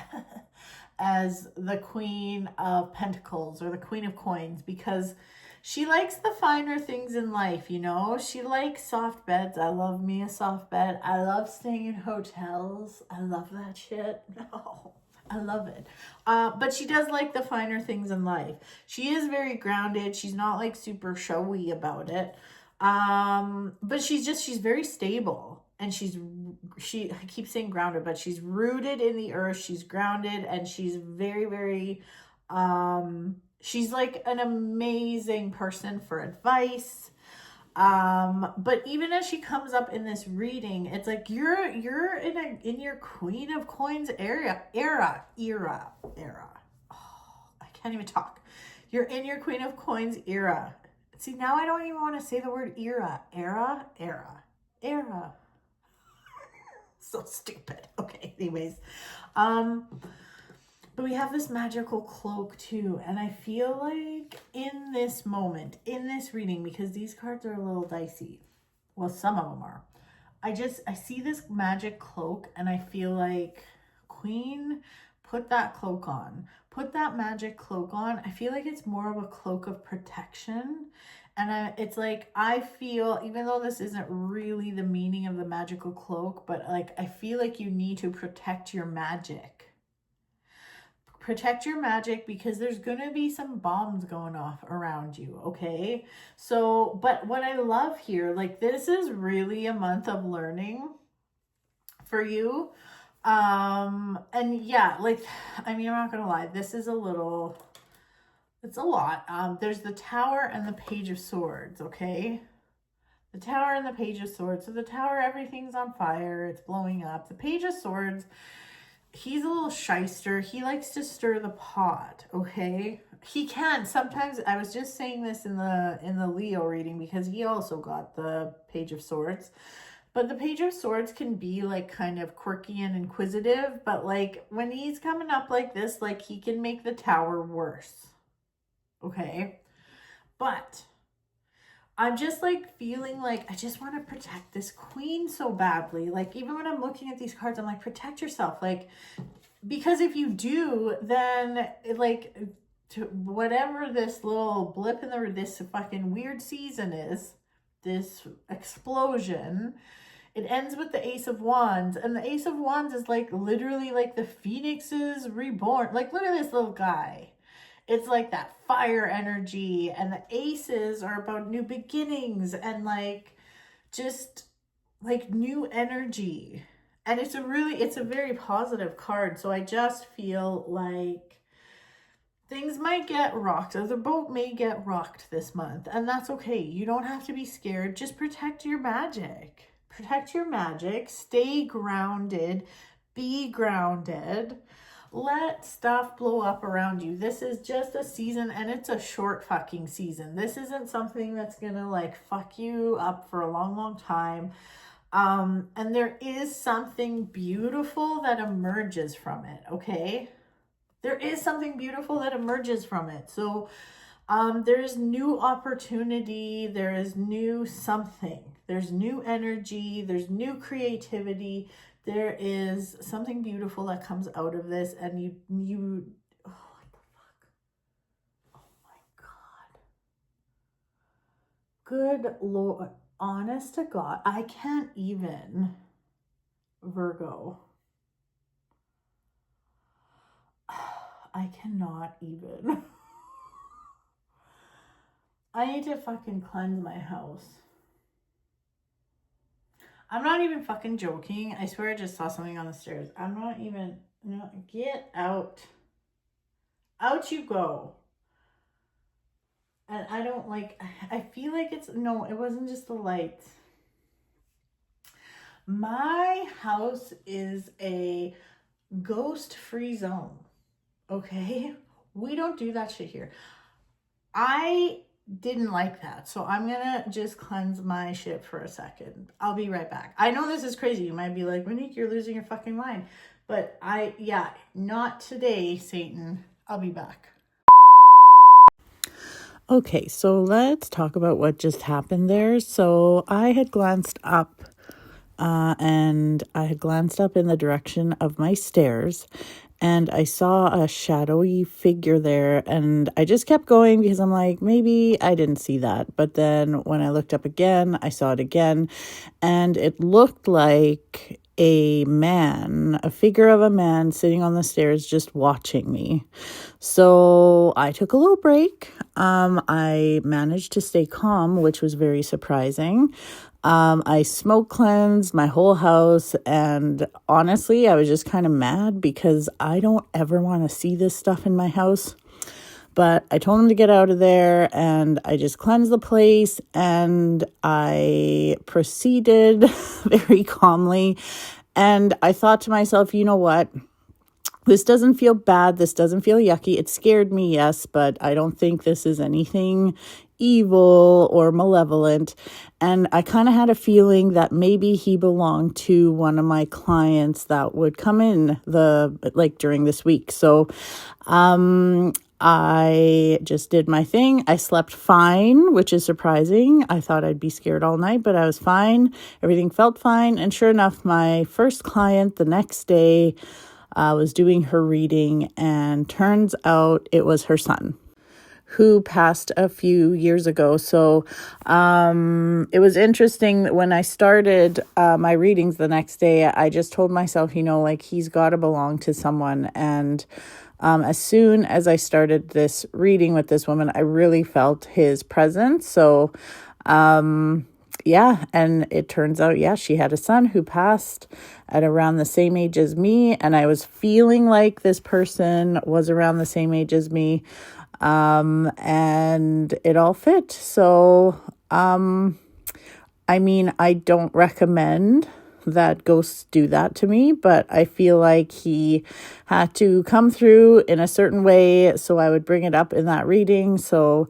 as the Queen of Pentacles or the Queen of Coins, because she likes the finer things in life, you know? She likes soft beds. I love me a soft bed. I love staying in hotels. I love that shit. No, I love it. But she does like the finer things in life. She is very grounded. She's not like super showy about it. But she's very stable. And I keep saying grounded, but she's rooted in the earth. She's grounded, and she's very, very, she's like an amazing person for advice. But even as she comes up in this reading, it's like you're in your Queen of Coins era. Oh, I can't even talk. You're in your Queen of Coins era. See, now I don't even want to say the word era. Era. So stupid. Okay, anyways. But we have this magical cloak too. And I feel like in this moment, in this reading, because these cards are a little dicey. Well, some of them are. I see this magic cloak and I feel like, Queen, put that cloak on. Put that magic cloak on. I feel like it's more of a cloak of protection. And it's like, I feel, even though this isn't really the meaning of the magical cloak, but like, I feel like you need to protect your magic. Protect your magic, because there's going to be some bombs going off around you, okay? So, but what I love here, like, this is really a month of learning for you. And yeah, like, I mean, I'm not going to lie, this is it's a lot. There's the Tower and the Page of Swords, okay? The Tower and the Page of Swords. So the Tower, everything's on fire. It's blowing up. The Page of Swords, he's a little shyster. He likes to stir the pot, okay? He can. Sometimes, I was just saying this in the Leo reading, because he also got the Page of Swords. But the Page of Swords can be like kind of quirky and inquisitive, but like when he's coming up like this, like he can make the Tower worse. Okay, but I'm just like feeling like I just want to protect this Queen so badly. Like, even when I'm looking at these cards, I'm like, protect yourself. Like, because if you do, then like, to whatever this little blip in this fucking weird season is, this explosion It ends with the Ace of Wands, and the Ace of Wands is like literally like the Phoenix's reborn. Like, look at this little guy. It's like that fire energy, and the aces are about new beginnings and like just like new energy. And it's a very positive card. So I just feel like things might get rocked, or the boat may get rocked this month, and that's okay. You don't have to be scared. Just protect your magic. Protect your magic. Stay grounded. Be grounded. Let stuff blow up around you. This is just a season, and it's a short fucking season. This isn't something that's gonna like fuck you up for a long, long time. And there is something beautiful that emerges from it, okay? There is something beautiful that emerges from it. So there's new opportunity, there is new something, there's new energy, there's new creativity. There is something beautiful that comes out of this, and you oh, what the fuck? Oh my God. Good Lord. Honest to God, I can't even. Virgo. I cannot even. I need to fucking cleanse my house. I'm not even fucking joking. I swear I just saw something on the stairs. I'm not even, no, get out. Out you go. And I don't like, I feel like it's, no, it wasn't just the lights. My house is a ghost-free zone, okay? We don't do that shit here. I didn't like that, so I'm gonna just cleanse my shit for a second. I'll be right back. I know this is crazy. You might be like, Monique, you're losing your fucking mind. But yeah, not today, Satan. I'll be back. Okay, so let's talk about what just happened there. So I had glanced up and I had glanced up in the direction of my stairs, and I saw a shadowy figure there, and I just kept going because I'm like, maybe I didn't see that. But then when I looked up again, I saw it again, and it looked like a figure of a man sitting on the stairs just watching me. So I took a little break. I managed to stay calm, which was very surprising. I smoke cleansed my whole house, and honestly, I was just kind of mad because I don't ever want to see this stuff in my house. But I told him to get out of there, and I just cleansed the place, and I proceeded very calmly. And I thought to myself, you know what? This doesn't feel bad. This doesn't feel yucky. It scared me, yes, but I don't think this is anything evil or malevolent. And I kind of had a feeling that maybe he belonged to one of my clients that would come in during this week. So I just did my thing. I slept fine, which is surprising. I thought I'd be scared all night, but I was fine. Everything felt fine. And sure enough, my first client the next day was doing her reading, and turns out it was her son who passed a few years ago. So it was interesting. When I started my readings the next day, I just told myself, he's got to belong to someone. And as soon as I started this reading with this woman, I really felt his presence. So yeah, and it turns out, she had a son who passed at around the same age as me, and I was feeling like this person was around the same age as me, and it all fit. So, I don't recommend that ghosts do that to me, but I feel like he had to come through in a certain way, so I would bring it up in that reading. So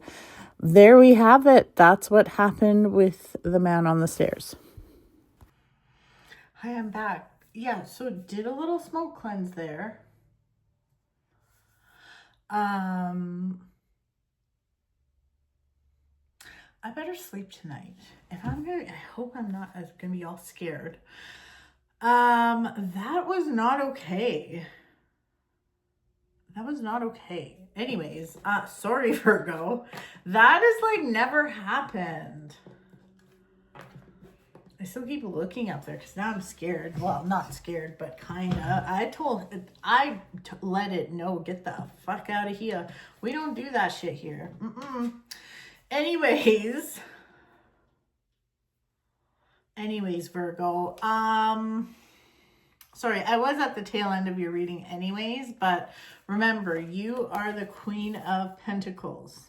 there we have it. That's what happened with the man on the stairs. Hi, I'm back. Yeah, so did a little smoke cleanse there. I better sleep tonight. I hope I'm not gonna be all scared. That was not okay. That was not okay. Anyways, sorry, Virgo. That is never happened. I still keep looking up there because now I'm scared. Well, not scared, but kind of. I let it know, get the fuck out of here. We don't do that shit here. Anyways, Virgo. Sorry, I was at the tail end of your reading anyways, but remember, you are the Queen of Pentacles.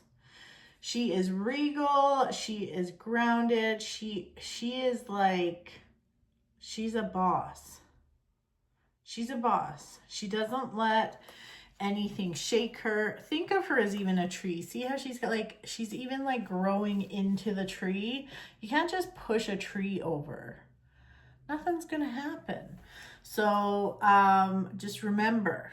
She is regal, she is grounded, she is like, she's a boss. She's a boss. She doesn't let anything shake her. Think of her as even a tree. See how she's got like, she's even like growing into the tree. You can't just push a tree over. Nothing's gonna happen. So just remember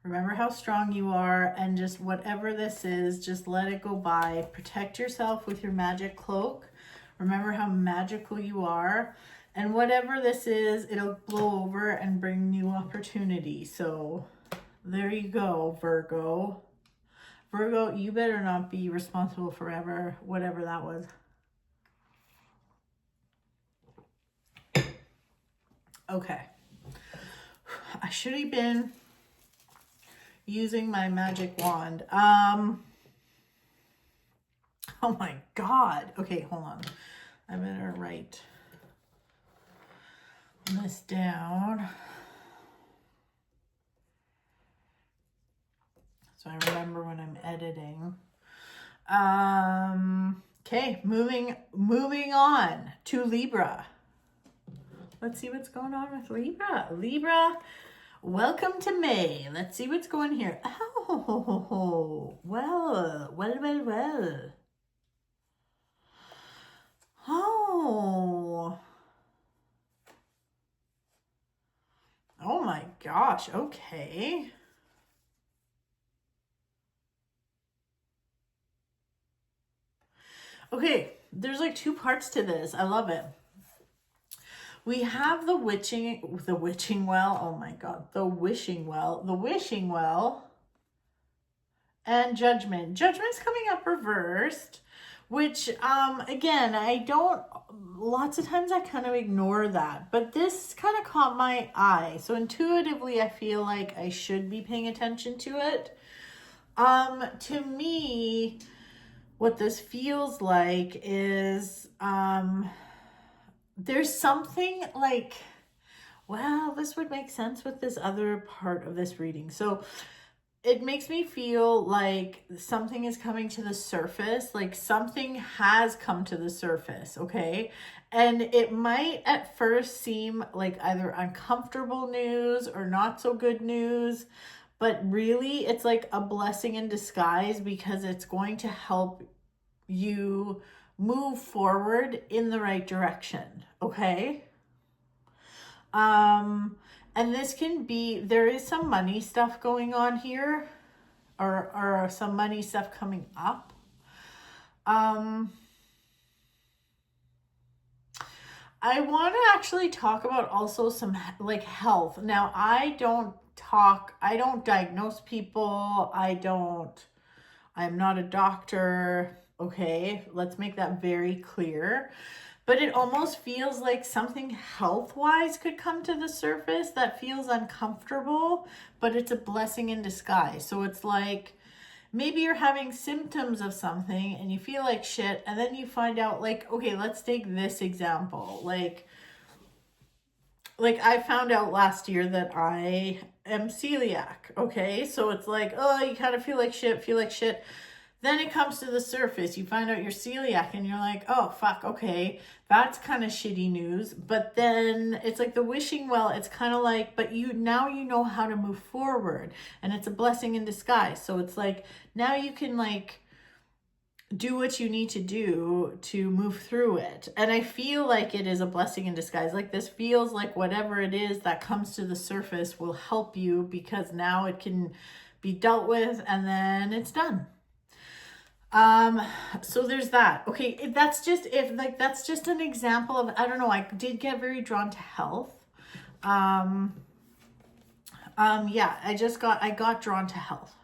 how strong you are, and just whatever this is, just let it go by. Protect yourself with your magic cloak. Remember how magical you are, and whatever this is, it'll blow over and bring new opportunity. So there you go, Virgo. Virgo, you better not be responsible forever, whatever that was. Okay. I should have been using my magic wand. Oh my God. Okay, hold on. I better write this down so I remember when I'm editing. Okay, moving on to Libra. Let's see what's going on with Libra. Libra, welcome to May. Let's see what's going here. Oh, well. Oh my gosh, okay. Okay, there's like two parts to this. I love it. We have the wishing well. Oh my God, the wishing well, and judgment. Judgment's coming up reversed, which again, lots of times I kind of ignore that, but this kind of caught my eye. So intuitively, I feel like I should be paying attention to it. To me, what this feels like is there's something like, well, this would make sense with this other part of this reading. So it makes me feel like something is coming to the surface, like something has come to the surface, okay? And it might at first seem like either uncomfortable news or not so good news, but really it's like a blessing in disguise, because it's going to help you move forward in the right direction, okay? And this can be, there is some money stuff going on here, or some money stuff coming up. I want to actually talk about also some like health. Now, I don't diagnose people. I'm not a doctor. Okay, let's make that very clear. But it almost feels like something health-wise could come to the surface that feels uncomfortable, but it's a blessing in disguise. So it's like, maybe you're having symptoms of something and you feel like shit, and then you find out, like, okay, let's take this example. Like I found out last year that I am celiac, okay? So it's like, oh, you kind of feel like shit. Then it comes to the surface. You find out you're celiac and you're like, oh, fuck, okay, that's kind of shitty news. But then it's like the wishing well, it's kind of like, but now you know how to move forward, and it's a blessing in disguise. So it's like, now you can like do what you need to do to move through it. And I feel like it is a blessing in disguise. Like this feels like whatever it is that comes to the surface will help you, because now it can be dealt with and then it's done. So there's that. Okay, that's just an example of, I don't know, I did get very drawn to health. Yeah, I got drawn to health.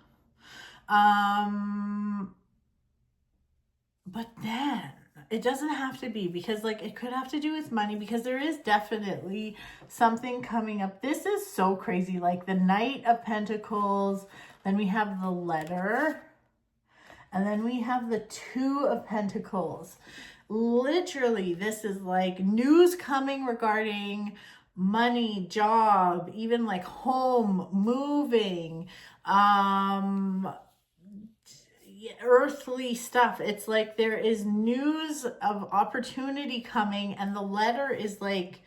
But then It doesn't have to be, because like it could have to do with money, because there is definitely something coming up. This is so crazy. Like the Knight of Pentacles, then we have the Letter, and then we have the Two of Pentacles. Literally, this is like news coming regarding money, job, even like home, moving, earthly stuff. It's like there is news of opportunity coming, and the letter is like,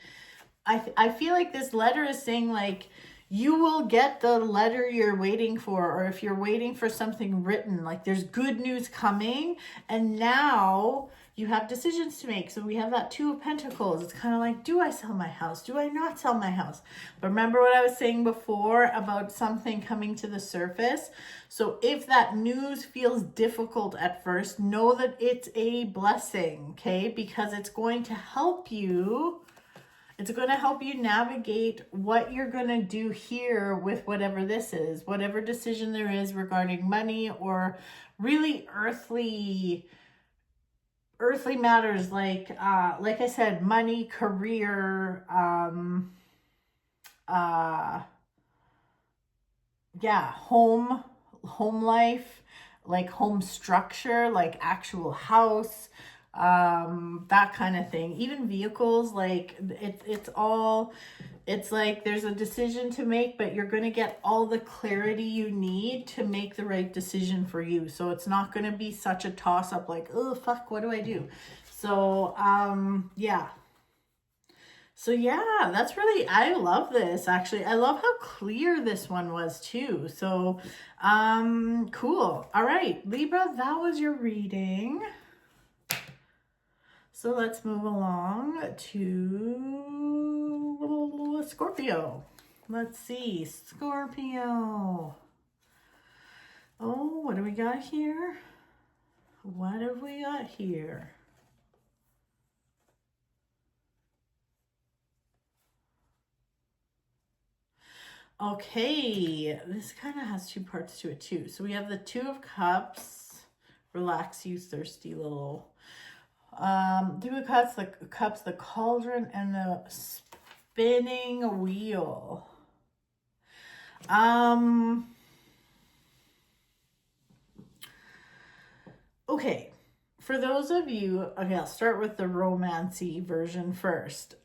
I feel like this letter is saying like, you will get the letter you're waiting for, or if you're waiting for something written, like there's good news coming, and now you have decisions to make. So we have that Two of Pentacles. It's kind of like, do I sell my house? Do I not sell my house? But remember what I was saying before about something coming to the surface? So if that news feels difficult at first, know that it's a blessing, okay? Because it's going to help you. It's going to help you navigate what you're going to do here with whatever this is, whatever decision there is regarding money or really earthly matters, like I said, money, career, home life, like home structure, like actual house, that kind of thing. Even vehicles, like it's like there's a decision to make, but you're going to get all the clarity you need to make the right decision for you. So it's not going to be such a toss up like, oh fuck, what do I do? So yeah. So yeah, that's really, I love this actually. I love how clear this one was too. So cool. All right, Libra, that was your reading. So let's move along to Scorpio. Let's see, Scorpio. Oh, what do we got here? What have we got here? Okay, this kind of has two parts to it too. So we have the Two of Cups. Relax, you thirsty little. Two of Cups, the Cauldron, and the Spinning Wheel. Okay, for those of you, okay, I'll start with the romancy version first.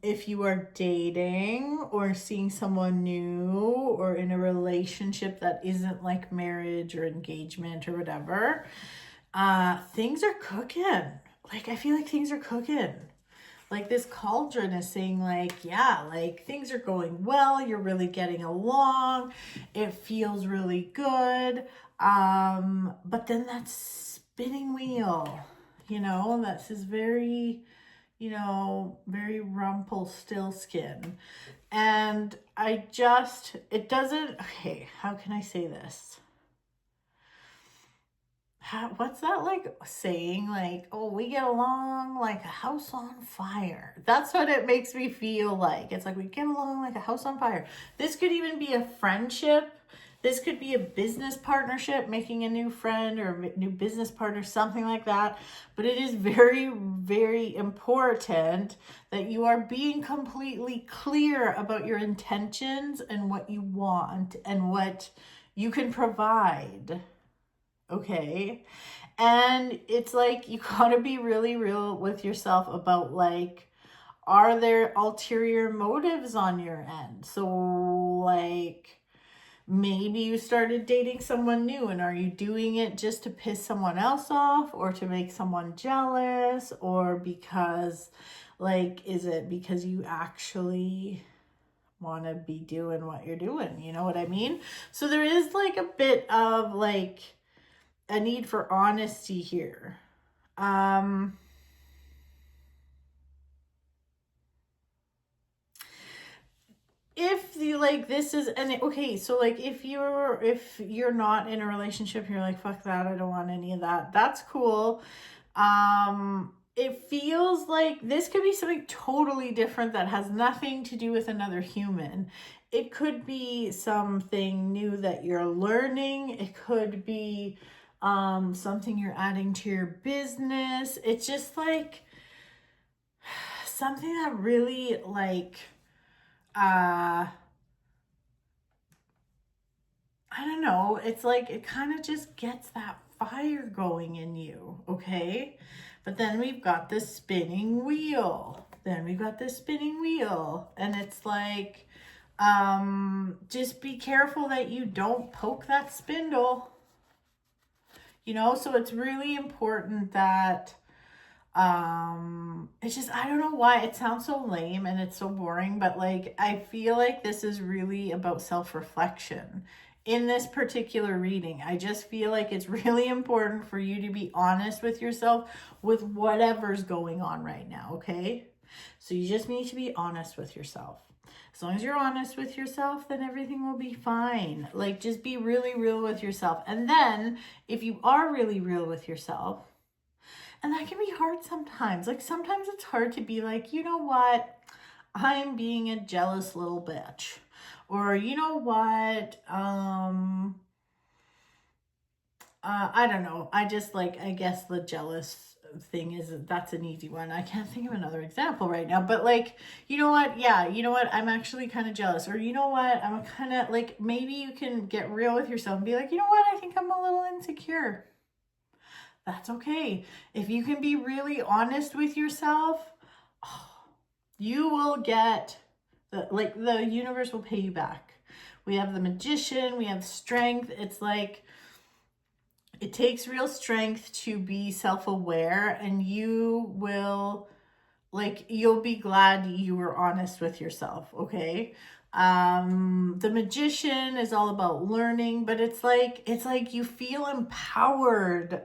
If you are dating or seeing someone new or in a relationship that isn't like marriage or engagement or whatever, things are cooking. Like, I feel like things are cooking. Like this Cauldron is saying like, yeah, like things are going well. You're really getting along. It feels really good. But then that spinning wheel, that's is very, very Rumpelstiltskin. And it doesn't, okay, how can I say this? What's that like saying? Like, oh, we get along like a house on fire. That's what it makes me feel like. It's like we get along like a house on fire. This could even be a friendship. This could be a business partnership, making a new friend or a new business partner, something like that. But it is very, very important that you are being completely clear about your intentions and what you want and what you can provide. Okay. And it's like, you gotta be really real with yourself about like, are there ulterior motives on your end? So like, maybe you started dating someone new, and are you doing it just to piss someone else off or to make someone jealous, or because like, is it because you actually want to be doing what you're doing? You know what I mean? So there is like a bit of like a need for honesty here. If you like, this is, and okay, so like if you're not in a relationship, you're like, fuck that, I don't want any of that, that's cool. It feels like this could be something totally different that has nothing to do with another human. It could be something new that you're learning. It could be something you're adding to your business. It's just like something that really like, I don't know. It's like, it kind of just gets that fire going in you. Okay. But then we've got this spinning wheel. And it's like, just be careful that you don't poke that spindle. You know, so it's really important that, it's just, I don't know why it sounds so lame and it's so boring, but like, I feel like this is really about self-reflection in this particular reading. I just feel like it's really important for you to be honest with yourself with whatever's going on right now. Okay. So you just need to be honest with yourself. As long as you're honest with yourself, then everything will be fine. Like, just be really real with yourself. And then if you are really real with yourself, and that can be hard sometimes. Like, sometimes it's hard to be like, you know what? I'm being a jealous little bitch. Or, you know what? I don't know. I just like, I guess the jealous thing is, that's an easy one. I can't think of another example right now, but like, you know what? Yeah, you know what? I'm actually kind of jealous. Or you know what? I'm kind of like, maybe you can get real with yourself and be like, you know what? I think I'm a little insecure. That's okay. If you can be really honest with yourself, you will get the universe will pay you back. We have the Magician, we have strength. It's like, it takes real strength to be self-aware, and you will, like, you'll be glad you were honest with yourself. Okay. The Magician is all about learning, but it's like you feel empowered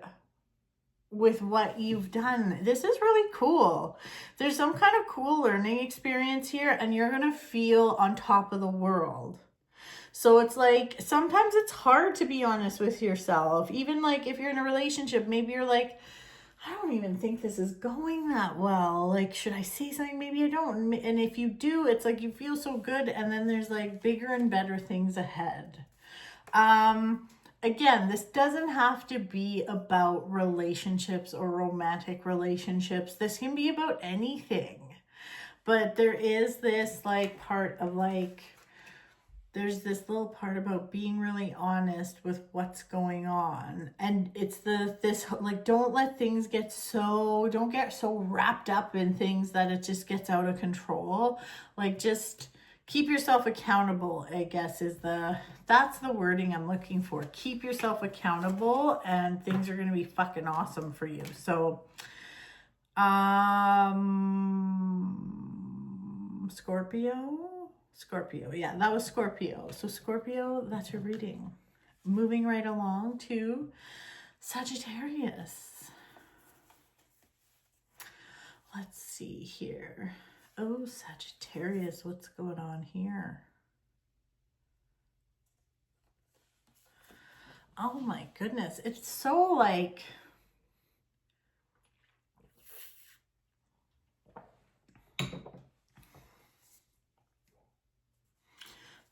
with what you've done. This is really cool. There's some kind of cool learning experience here, and you're going to feel on top of the world. So it's like, sometimes it's hard to be honest with yourself. Even like if you're in a relationship, maybe you're like, I don't even think this is going that well. Like, should I say something? Maybe I don't. And if you do, it's like you feel so good. And then there's like bigger and better things ahead. Again, this doesn't have to be about relationships or romantic relationships. This can be about anything. But there is this like part of like, there's this little part about being really honest with what's going on. And it's this like, don't get so wrapped up in things that it just gets out of control. Like, just keep yourself accountable, I guess, that's the wording I'm looking for. Keep yourself accountable, and things are going to be fucking awesome for you. So, Scorpio. Yeah, that was Scorpio. So Scorpio, that's your reading. Moving right along to Sagittarius. Let's see here. Oh, Sagittarius, what's going on here? Oh my goodness. It's so like,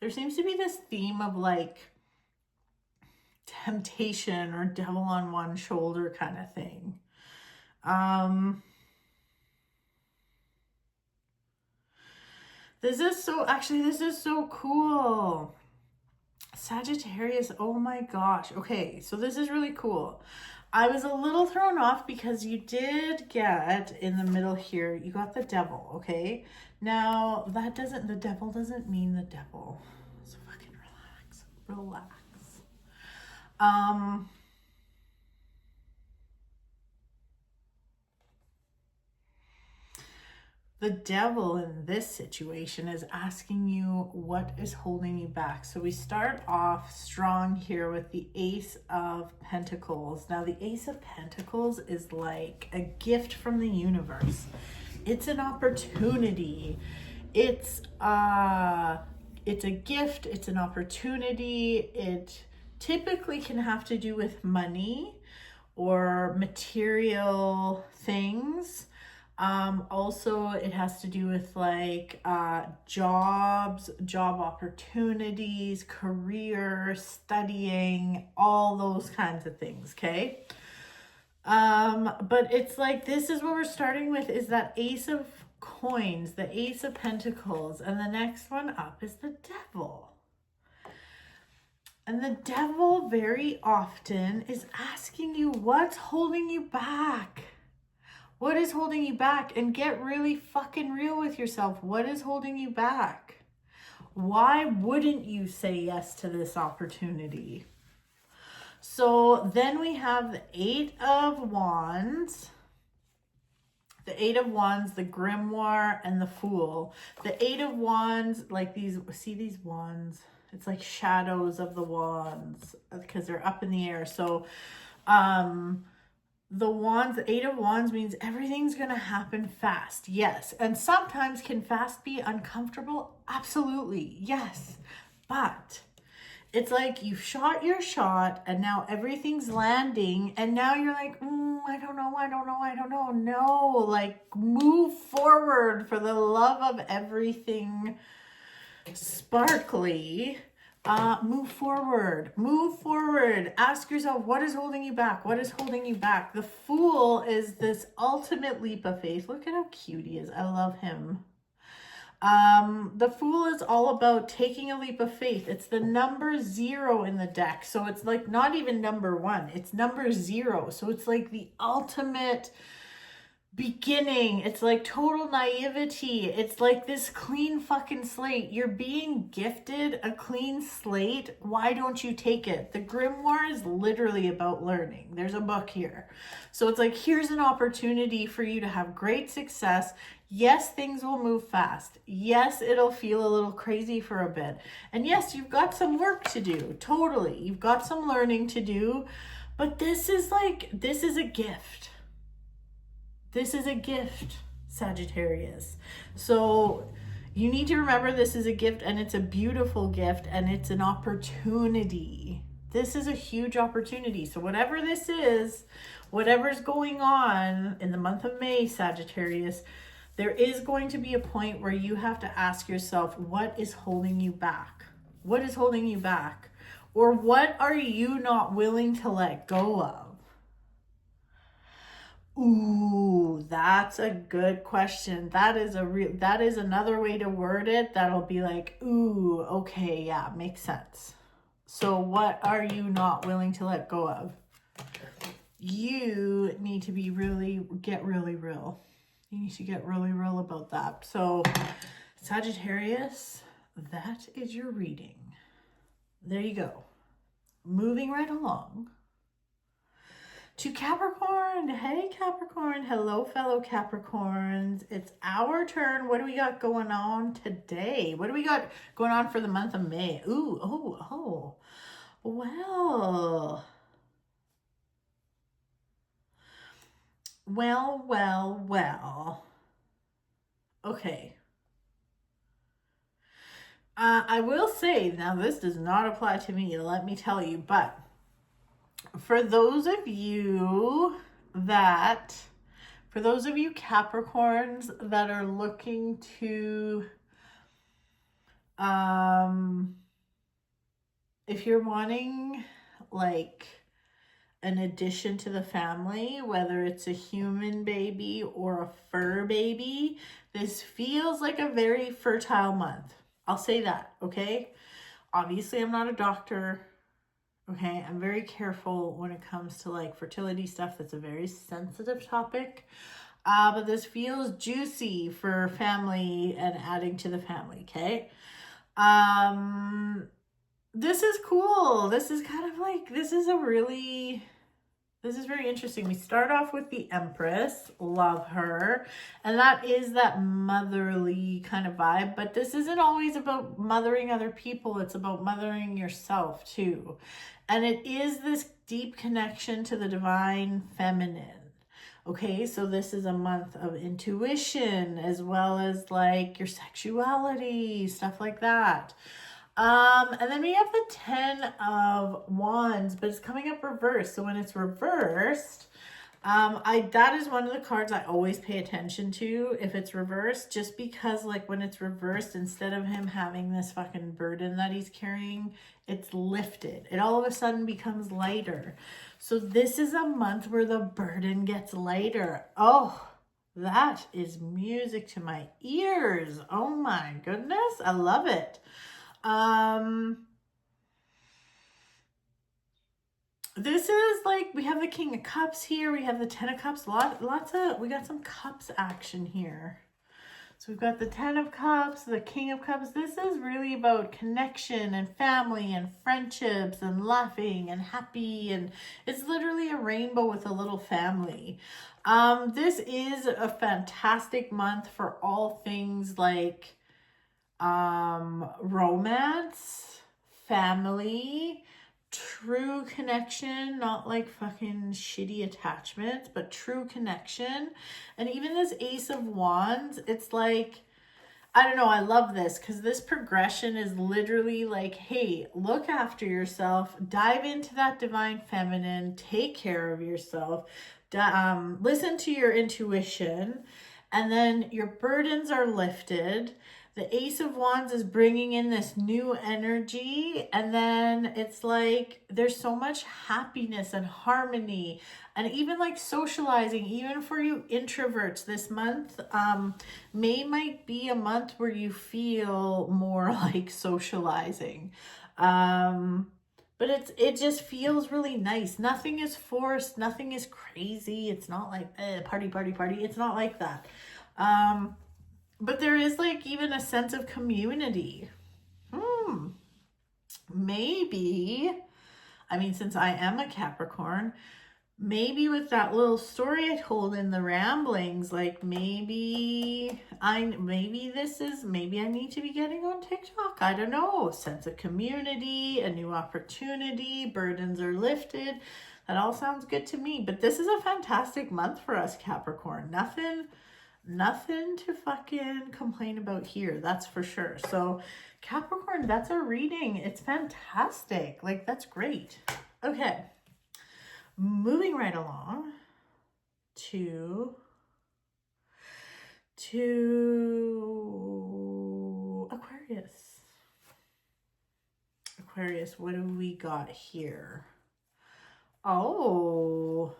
there seems to be this theme of like temptation or devil on one shoulder kind of thing. This is so cool. Sagittarius, oh my gosh. Okay, so this is really cool. I was a little thrown off because you did get in the middle here, you got the devil, okay? Now, the devil doesn't mean the devil. So fucking relax. The devil in this situation is asking you what is holding you back. So we start off strong here with the Ace of Pentacles. Now the Ace of Pentacles is like a gift from the universe. It's an opportunity. It's a gift. It's an opportunity. It typically can have to do with money or material things. Also, it has to do with like jobs, job opportunities, career, studying, all those kinds of things, okay? But it's like, this is what we're starting with, is that Ace of Coins, the Ace of Pentacles, and the next one up is the Devil. And the Devil very often is asking you, what's holding you back? What is holding you back? And get really fucking real with yourself. What is holding you back? Why wouldn't you say yes to this opportunity? So then we have the Eight of Wands. The Eight of Wands, the Grimoire, and the Fool. The Eight of Wands, like these, see these wands? It's like shadows of the wands because they're up in the air. So, the wands, the Eight of Wands means everything's going to happen fast. Yes. And sometimes can fast be uncomfortable? Absolutely. Yes. But it's like you've shot your shot and now everything's landing and now you're like, I don't know. No, like move forward for the love of everything sparkly. Move forward. Ask yourself, what is holding you back? What is holding you back? The Fool is this ultimate leap of faith. Look at how cute he is. I love him. The Fool is all about taking a leap of faith. It's the number 0 in the deck. So it's like not even number 1. It's number 0. So it's like the ultimate beginning. It's like total naivety. It's like this clean fucking slate. You're being gifted a clean slate. Why don't you take it? The Grimoire is literally about learning. There's a book here. So it's like, here's an opportunity for you to have great success. Yes, things will move fast. Yes, it'll feel a little crazy for a bit. And yes, you've got some work to do. Totally. You've got some learning to do. But this is a gift. This is a gift, Sagittarius. So you need to remember this is a gift, and it's a beautiful gift, and it's an opportunity. This is a huge opportunity. So whatever this is, whatever's going on in the month of May, Sagittarius, there is going to be a point where you have to ask yourself, what is holding you back? What is holding you back? Or what are you not willing to let go of? Ooh, that's a good question. That is another way to word it. That'll be like, ooh, okay, yeah, makes sense. So what are you not willing to let go of? You need to get really real. You need to get really real about that. So Sagittarius, that is your reading. There you go. Moving right along to Capricorn. Hey, Capricorn. Hello, fellow Capricorns. It's our turn. What do we got going on today? What do we got going on for the month of May? Ooh, oh. Well. Okay. I will say, now this does not apply to me, let me tell you, but for those of you Capricorns that are looking to, if you're wanting like an addition to the family, whether it's a human baby or a fur baby, this feels like a very fertile month. I'll say that, okay? Obviously, I'm not a doctor. Okay, I'm very careful when it comes to like fertility stuff. That's a very sensitive topic. But this feels juicy for family and adding to the family, okay? This is cool. This is kind of like, this is very interesting. We start off with the Empress, love her. And that is that motherly kind of vibe. But this isn't always about mothering other people. It's about mothering yourself too. And it is this deep connection to the divine feminine. Okay, so this is a month of intuition as well as like your sexuality, stuff like that. And then we have the 10 of Wands, but it's coming up reversed. So when it's reversed, That is one of the cards I always pay attention to if it's reversed, just because like when it's reversed, instead of him having this fucking burden that he's carrying, it's lifted. It all of a sudden becomes lighter. So this is a month where the burden gets lighter. Oh, that is music to my ears. Oh my goodness. I love it. This is like, we have the King of Cups here. We have the Ten of Cups. We got some cups action here. So we've got the Ten of Cups, the King of Cups. This is really about connection and family and friendships and laughing and happy. And it's literally a rainbow with a little family. This is a fantastic month for all things like romance, family, true connection, not like fucking shitty attachments, but true connection. And even this Ace of Wands, it's like, I don't know, I love this because this progression is literally like, hey, look after yourself, dive into that divine feminine, take care of yourself, listen to your intuition, and then your burdens are lifted. The Ace of Wands is bringing in this new energy, and then it's like there's so much happiness and harmony, and even like socializing, even for you introverts this month. May might be a month where you feel more like socializing. But it just feels really nice. Nothing is forced, nothing is crazy. It's not like party, party, party. It's not like that. But there is like even a sense of community. Maybe, I mean, since I am a Capricorn, maybe with that little story I told in the ramblings, like maybe I need to be getting on TikTok. I don't know. Sense of community, a new opportunity, burdens are lifted. That all sounds good to me. But this is a fantastic month for us, Capricorn. Nothing to fucking complain about here, that's for sure. So Capricorn, that's our reading. It's fantastic. Like, that's great. Okay, moving right along to Aquarius. Aquarius, what do we got here? Oh,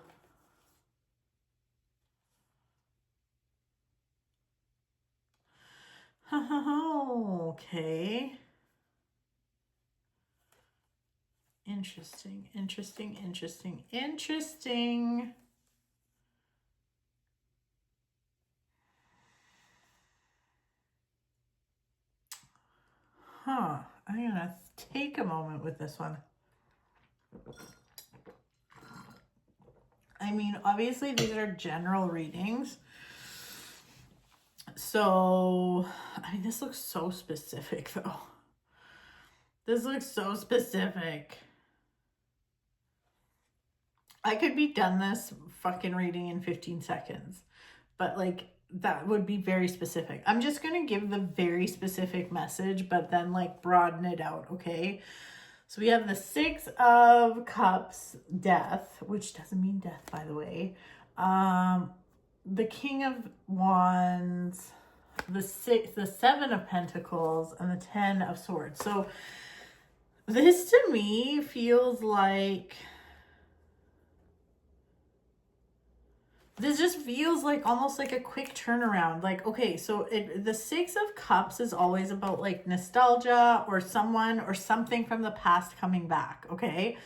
okay. Interesting. I'm gonna take a moment with this one. I mean, obviously these are general readings. So, I mean, this looks so specific though. This looks so specific. I could be done this fucking reading in 15 seconds, but like that would be very specific. I'm just going to give the very specific message, but then like broaden it out, okay? So we have the Six of Cups, death, which doesn't mean death, by the way. The King of Wands, the Seven of Pentacles, and the Ten of Swords. So this to me feels like, this just feels like almost like a quick turnaround. Like, okay, so the Six of Cups is always about like nostalgia or someone or something from the past coming back, okay?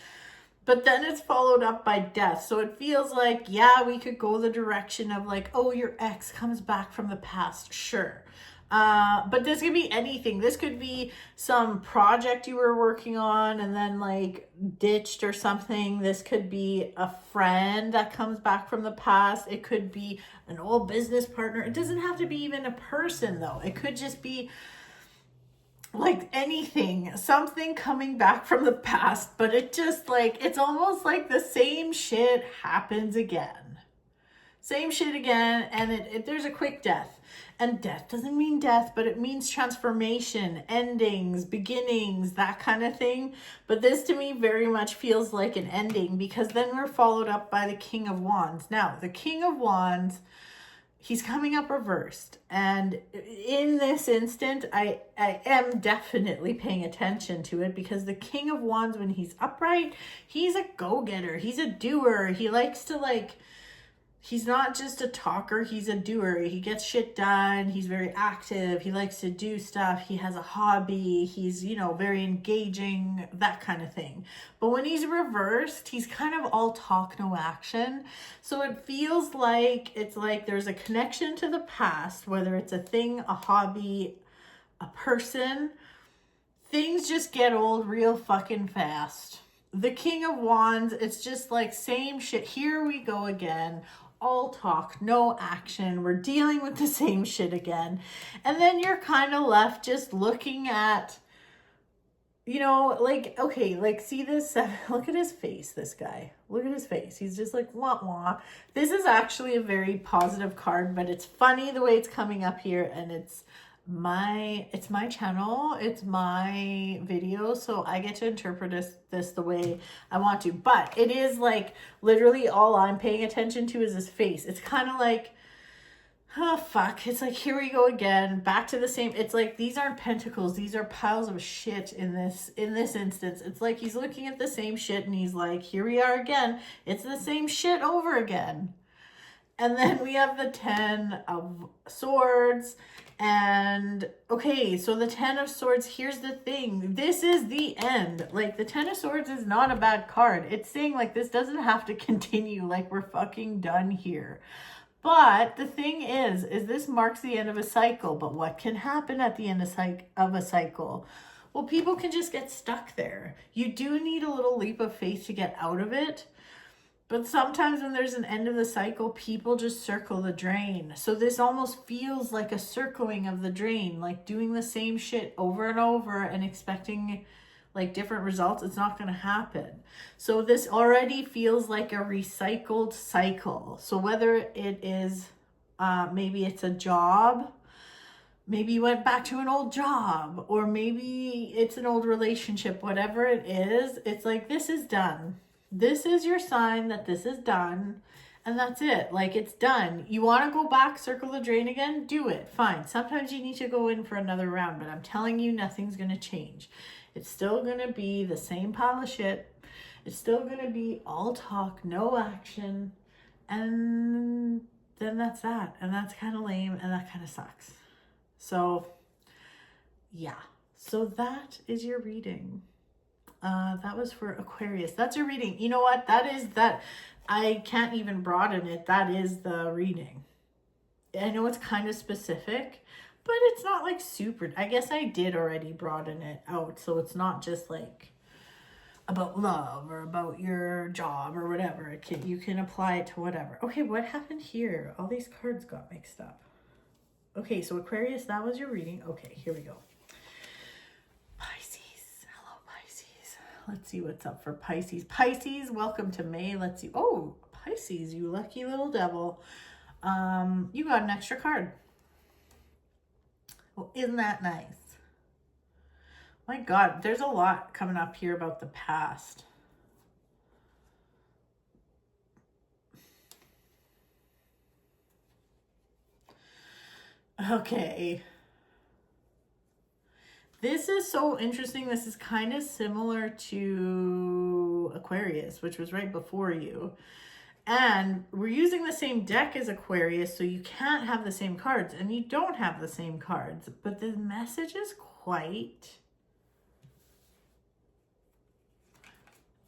But then it's followed up by death. So it feels like, yeah, we could go the direction of like, oh, your ex comes back from the past. Sure. But this could be anything. This could be some project you were working on and then like ditched or something. This could be a friend that comes back from the past. It could be an old business partner. It doesn't have to be even a person though. It could just be like anything, something coming back from the past, but it just like, it's almost like the same shit happens again. Same shit again, and there's a quick death. And death doesn't mean death, but it means transformation, endings, beginnings, that kind of thing. But this to me very much feels like an ending, because then we're followed up by the King of Wands. Now, the King of Wands, he's coming up reversed. And in this instant, I am definitely paying attention to it, because the King of Wands, when he's upright, he's a go-getter. He's a doer. He likes to he's not just a talker, he's a doer. He gets shit done. He's very active. He likes to do stuff. He has a hobby. He's, very engaging, that kind of thing. But when he's reversed, he's kind of all talk, no action. So it feels like there's a connection to the past, whether it's a thing, a hobby, a person. Things just get old real fucking fast. The King of Wands, it's just like same shit. Here we go again. All talk, no action. We're dealing with the same shit again. And then you're kind of left just looking at, see this, look at his face, this guy. Look at his face. He's just like, wah, wah. This is actually a very positive card, but it's funny the way it's coming up here, and it's my channel, it's my video, so I get to interpret this the way I want to. But it is literally all I'm paying attention to is his face. It's kind of like, oh fuck, it's like, here we go again, back to the same. It's like, these aren't pentacles, these are piles of shit in this instance. It's like he's looking at the same shit and he's like, here we are again, it's the same shit over again. And then we have the 10 of Swords. And okay, so the 10 of Swords, here's the thing. This is the end. The 10 of Swords is not a bad card. It's saying this doesn't have to continue. We're fucking done here. But the thing is this marks the end of a cycle. But what can happen at the end of a cycle? Well, people can just get stuck there. You do need a little leap of faith to get out of it. But sometimes when there's an end of the cycle, people just circle the drain. So this almost feels like a circling of the drain, doing the same shit over and over and expecting different results. It's not going to happen. So this already feels like a recycled cycle. So whether it is, maybe it's a job, maybe you went back to an old job, or maybe it's an old relationship, whatever it is, it's this is done. This is your sign that this is done, and that's it. It's done. You want to go back, circle the drain again? Do it. Fine. Sometimes you need to go in for another round, but I'm telling you, nothing's going to change. It's still going to be the same pile of shit. It's still going to be all talk, no action, and then that's that. And that's kind of lame, and that kind of sucks. So, yeah. So that is your reading. That was for Aquarius. That's your reading. You know what? That I can't even broaden it. That is the reading. I know it's kind of specific, but it's not super. I guess I did already broaden it out. So it's not just about love or about your job or whatever. You can apply it to whatever. Okay, what happened here? All these cards got mixed up. Okay, so Aquarius, that was your reading. Okay, here we go. Let's see what's up for Pisces. Pisces, welcome to May. Let's see. Oh, Pisces, you lucky little devil. You got an extra card. Well, isn't that nice? My God, there's a lot coming up here about the past. Okay. This is so interesting. This is kind of similar to Aquarius, which was right before you. And we're using the same deck as Aquarius, so you can't have the same cards, and you don't have the same cards. But the message is quite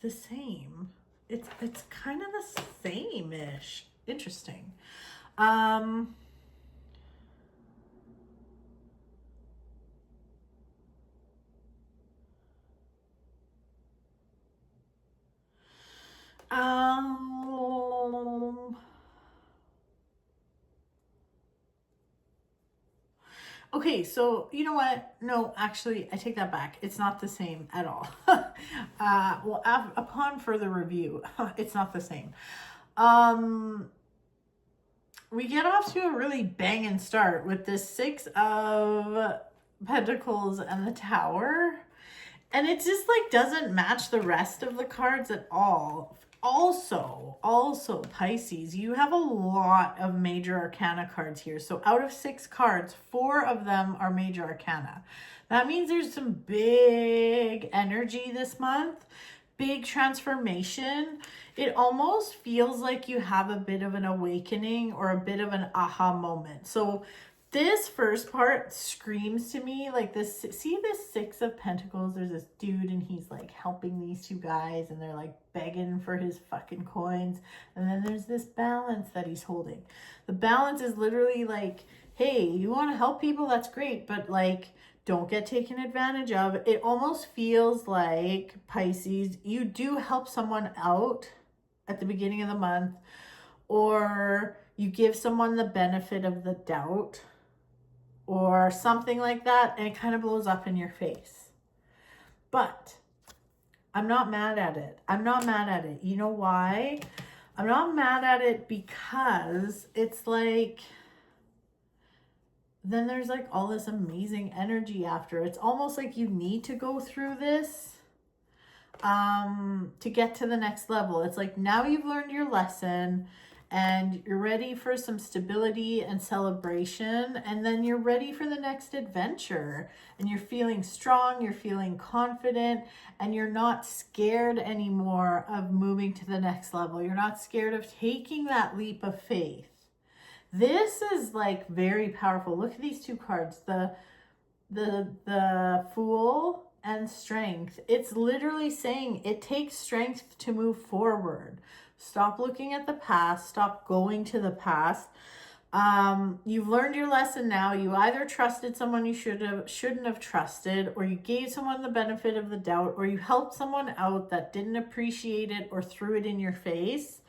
the same. It's kind of the same-ish. Interesting. Okay, so you know what? No, actually, I take that back. It's not the same at all. Well, upon further review, it's not the same. we get off to a really banging start with this Six of Pentacles and the Tower. And it just like doesn't match the rest of the cards at all. Also, Pisces, you have a lot of major arcana cards here. So out of 6 cards, 4 of them are major arcana. That means there's some big energy this month, big transformation. It almost feels like you have a bit of an awakening or a bit of an aha moment. So this first part screams to me like this. See this 6 of Pentacles? There's this dude and he's like helping these 2 guys and they're like begging for his fucking coins. And then there's this balance that he's holding. The balance is literally like, hey, you want to help people? That's great. But like, don't get taken advantage of. It almost feels like, Pisces, you do help someone out at the beginning of the month, or you give someone the benefit of the doubt or something like that, and it kind of blows up in your face. But I'm not mad at it. I'm not mad at it. You know why? I'm not mad at it because it's like, then there's like all this amazing energy after. It's almost like you need to go through this to get to the next level. It's like now you've learned your lesson and you're ready for some stability and celebration, and then you're ready for the next adventure, and you're feeling strong, you're feeling confident, and you're not scared anymore of moving to the next level. You're not scared of taking that leap of faith. This is like very powerful. Look at these 2 cards, the Fool and Strength. It's literally saying it takes strength to move forward. Stop looking at the past. Stop going to the past. You've learned your lesson now. You either trusted someone you shouldn't have trusted, or you gave someone the benefit of the doubt, or you helped someone out that didn't appreciate it or threw it in your face.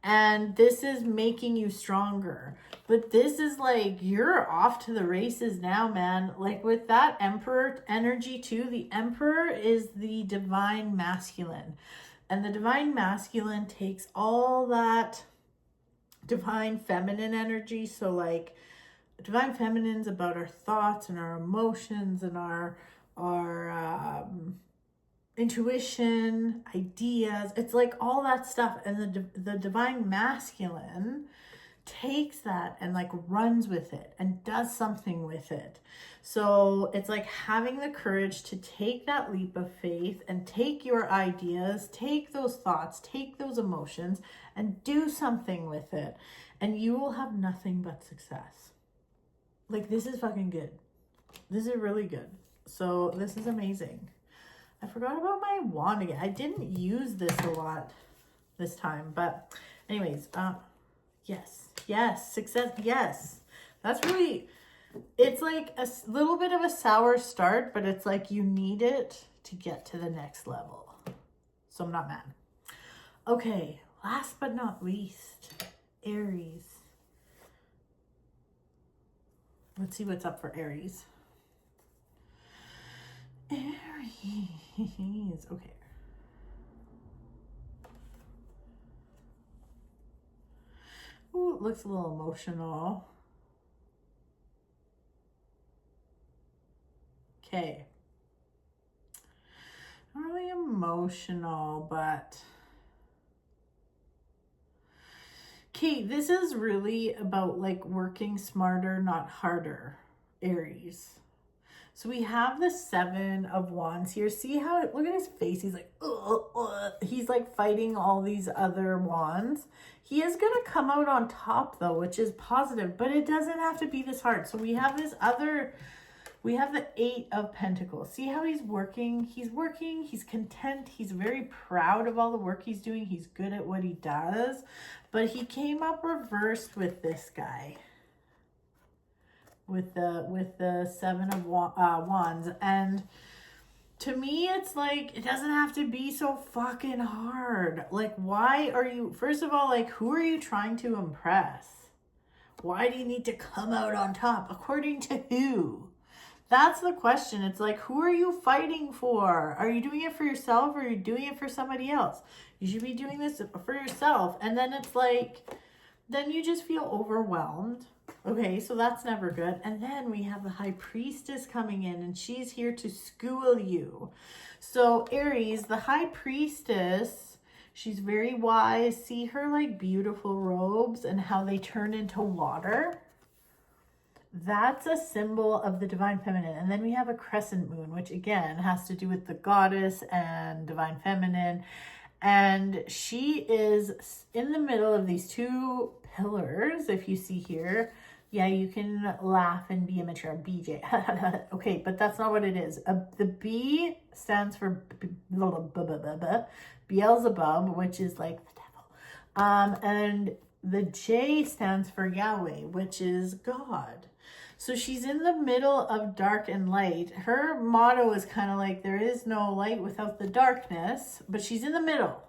And this is making you stronger. But this is like, you're off to the races now, man. Like with that Emperor energy too, the Emperor is the divine masculine. And the divine masculine takes all that divine feminine energy. So like divine feminine's about our thoughts and our emotions and our intuition, ideas. It's like all that stuff. And the divine masculine takes that and like runs with it and does something with it. So it's like having the courage to take that leap of faith and take your ideas, take those thoughts, take those emotions and do something with it. And you will have nothing but success. Like, this is fucking good. This is really good. So this is amazing. I forgot about my wand again. I didn't use this a lot this time, but anyways, yes, success, yes. That's really, it's like a little bit of a sour start, but it's like you need it to get to the next level. So I'm not mad. Okay, last but not least, Aries. Let's see what's up for Aries. Aries, okay. Ooh, it looks a little emotional. Okay. Not really emotional, but okay, this is really about like working smarter, not harder, Aries. So we have the 7 of Wands here. See how, look at his face. He's like, he's like fighting all these other wands. He is going to come out on top though, which is positive, but it doesn't have to be this hard. So we have this other, we have the 8 of Pentacles. See how he's working? He's working, he's content. He's very proud of all the work he's doing. He's good at what he does, but he came up reversed with this guy. With the 7 of Wands. And to me, it's like, it doesn't have to be so fucking hard. Like, why are you, first of all, like, who are you trying to impress? Why do you need to come out on top? According to who? That's the question. It's like, who are you fighting for? Are you doing it for yourself or are you doing it for somebody else? You should be doing this for yourself. And then it's like, then you just feel overwhelmed. Okay, so that's never good. And then we have the High Priestess coming in, and she's here to school you. So Aries, the High Priestess, she's very wise. See her like beautiful robes and how they turn into water? That's a symbol of the divine feminine. And then we have a crescent moon, which again has to do with the goddess and divine feminine. And she is in the middle of these two pillars, if you see here. Yeah, you can laugh and be immature, BJ. Okay, but that's not what it is. The B stands for Beelzebub, which is like the devil. And the J stands for Yahweh, which is God. So she's in the middle of dark and light. Her motto is kind of like, there is no light without the darkness, but she's in the middle.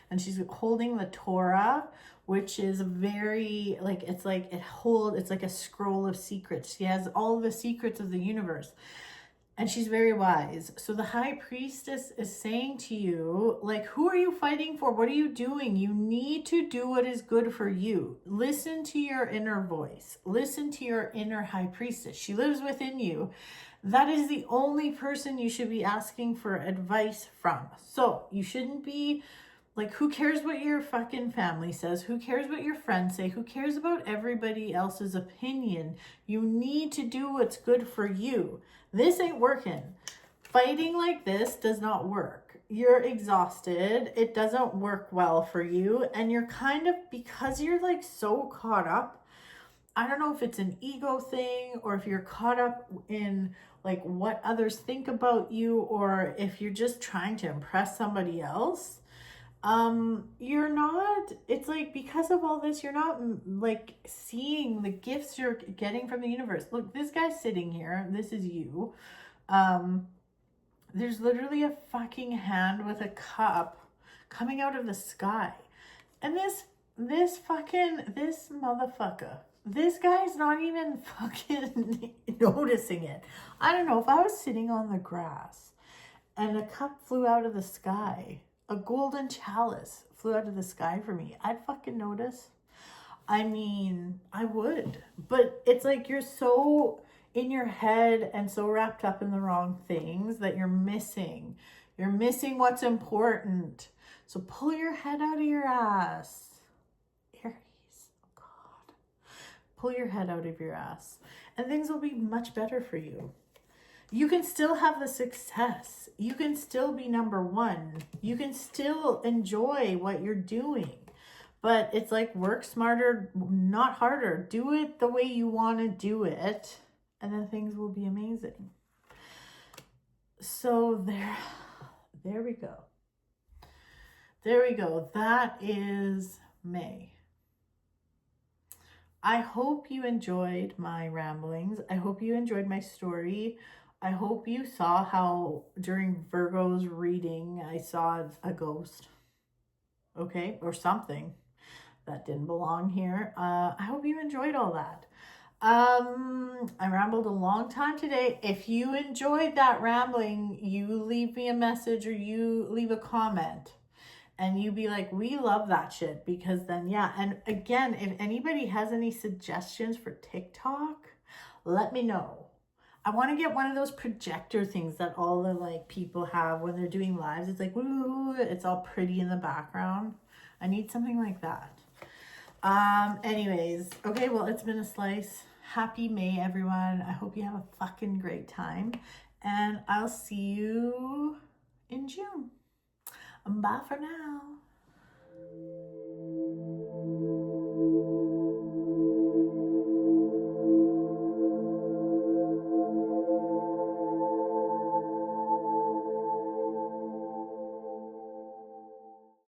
And she's holding the Torah, which is very, like, it's like it's like a scroll of secrets. She has all the secrets of the universe. And she's very wise. So the High Priestess is saying to you, like, who are you fighting for? What are you doing? You need to do what is good for you. Listen to your inner voice. Listen to your inner High Priestess. She lives within you. That is the only person you should be asking for advice from. So you shouldn't be like, who cares what your fucking family says? Who cares what your friends say? Who cares about everybody else's opinion? You need to do what's good for you. This ain't working. Fighting like this does not work. You're exhausted. It doesn't work well for you. And you're kind of, because you're like so caught up, I don't know if it's an ego thing or if you're caught up in like what others think about you, or if you're just trying to impress somebody else. You're not, it's like, because of all this, you're not like seeing the gifts you're getting from the universe. Look, this guy's sitting here. This is you. There's literally a fucking hand with a cup coming out of the sky. And this motherfucker, this guy's not even fucking noticing it. I don't know, if I was sitting on the grass and a cup flew out of the sky, a golden chalice flew out of the sky for me, I'd fucking notice. I mean, I would. But it's like you're so in your head and so wrapped up in the wrong things that you're missing. You're missing what's important. So pull your head out of your ass. Aries, oh God. Pull your head out of your ass. And things will be much better for you. You can still have the success. You can still be number one. You can still enjoy what you're doing. But it's like, work smarter, not harder. Do it the way you want to do it, and then things will be amazing. So there we go. There we go. That is May. I hope you enjoyed my ramblings. I hope you enjoyed my story. I hope you saw how during Virgo's reading, I saw a ghost. Okay? Or something that didn't belong here. I hope you enjoyed all that. I rambled a long time today. If you enjoyed that rambling, you leave me a message or you leave a comment and you be like, we love that shit, because then, yeah. And again, if anybody has any suggestions for TikTok, let me know. I want to get one of those projector things that all the like people have when they're doing lives. It's like, woo, it's all pretty in the background. I need something like that. Anyways, okay, well, it's been a slice. Happy May, everyone. I hope you have a fucking great time. And I'll see you in June. Bye for now.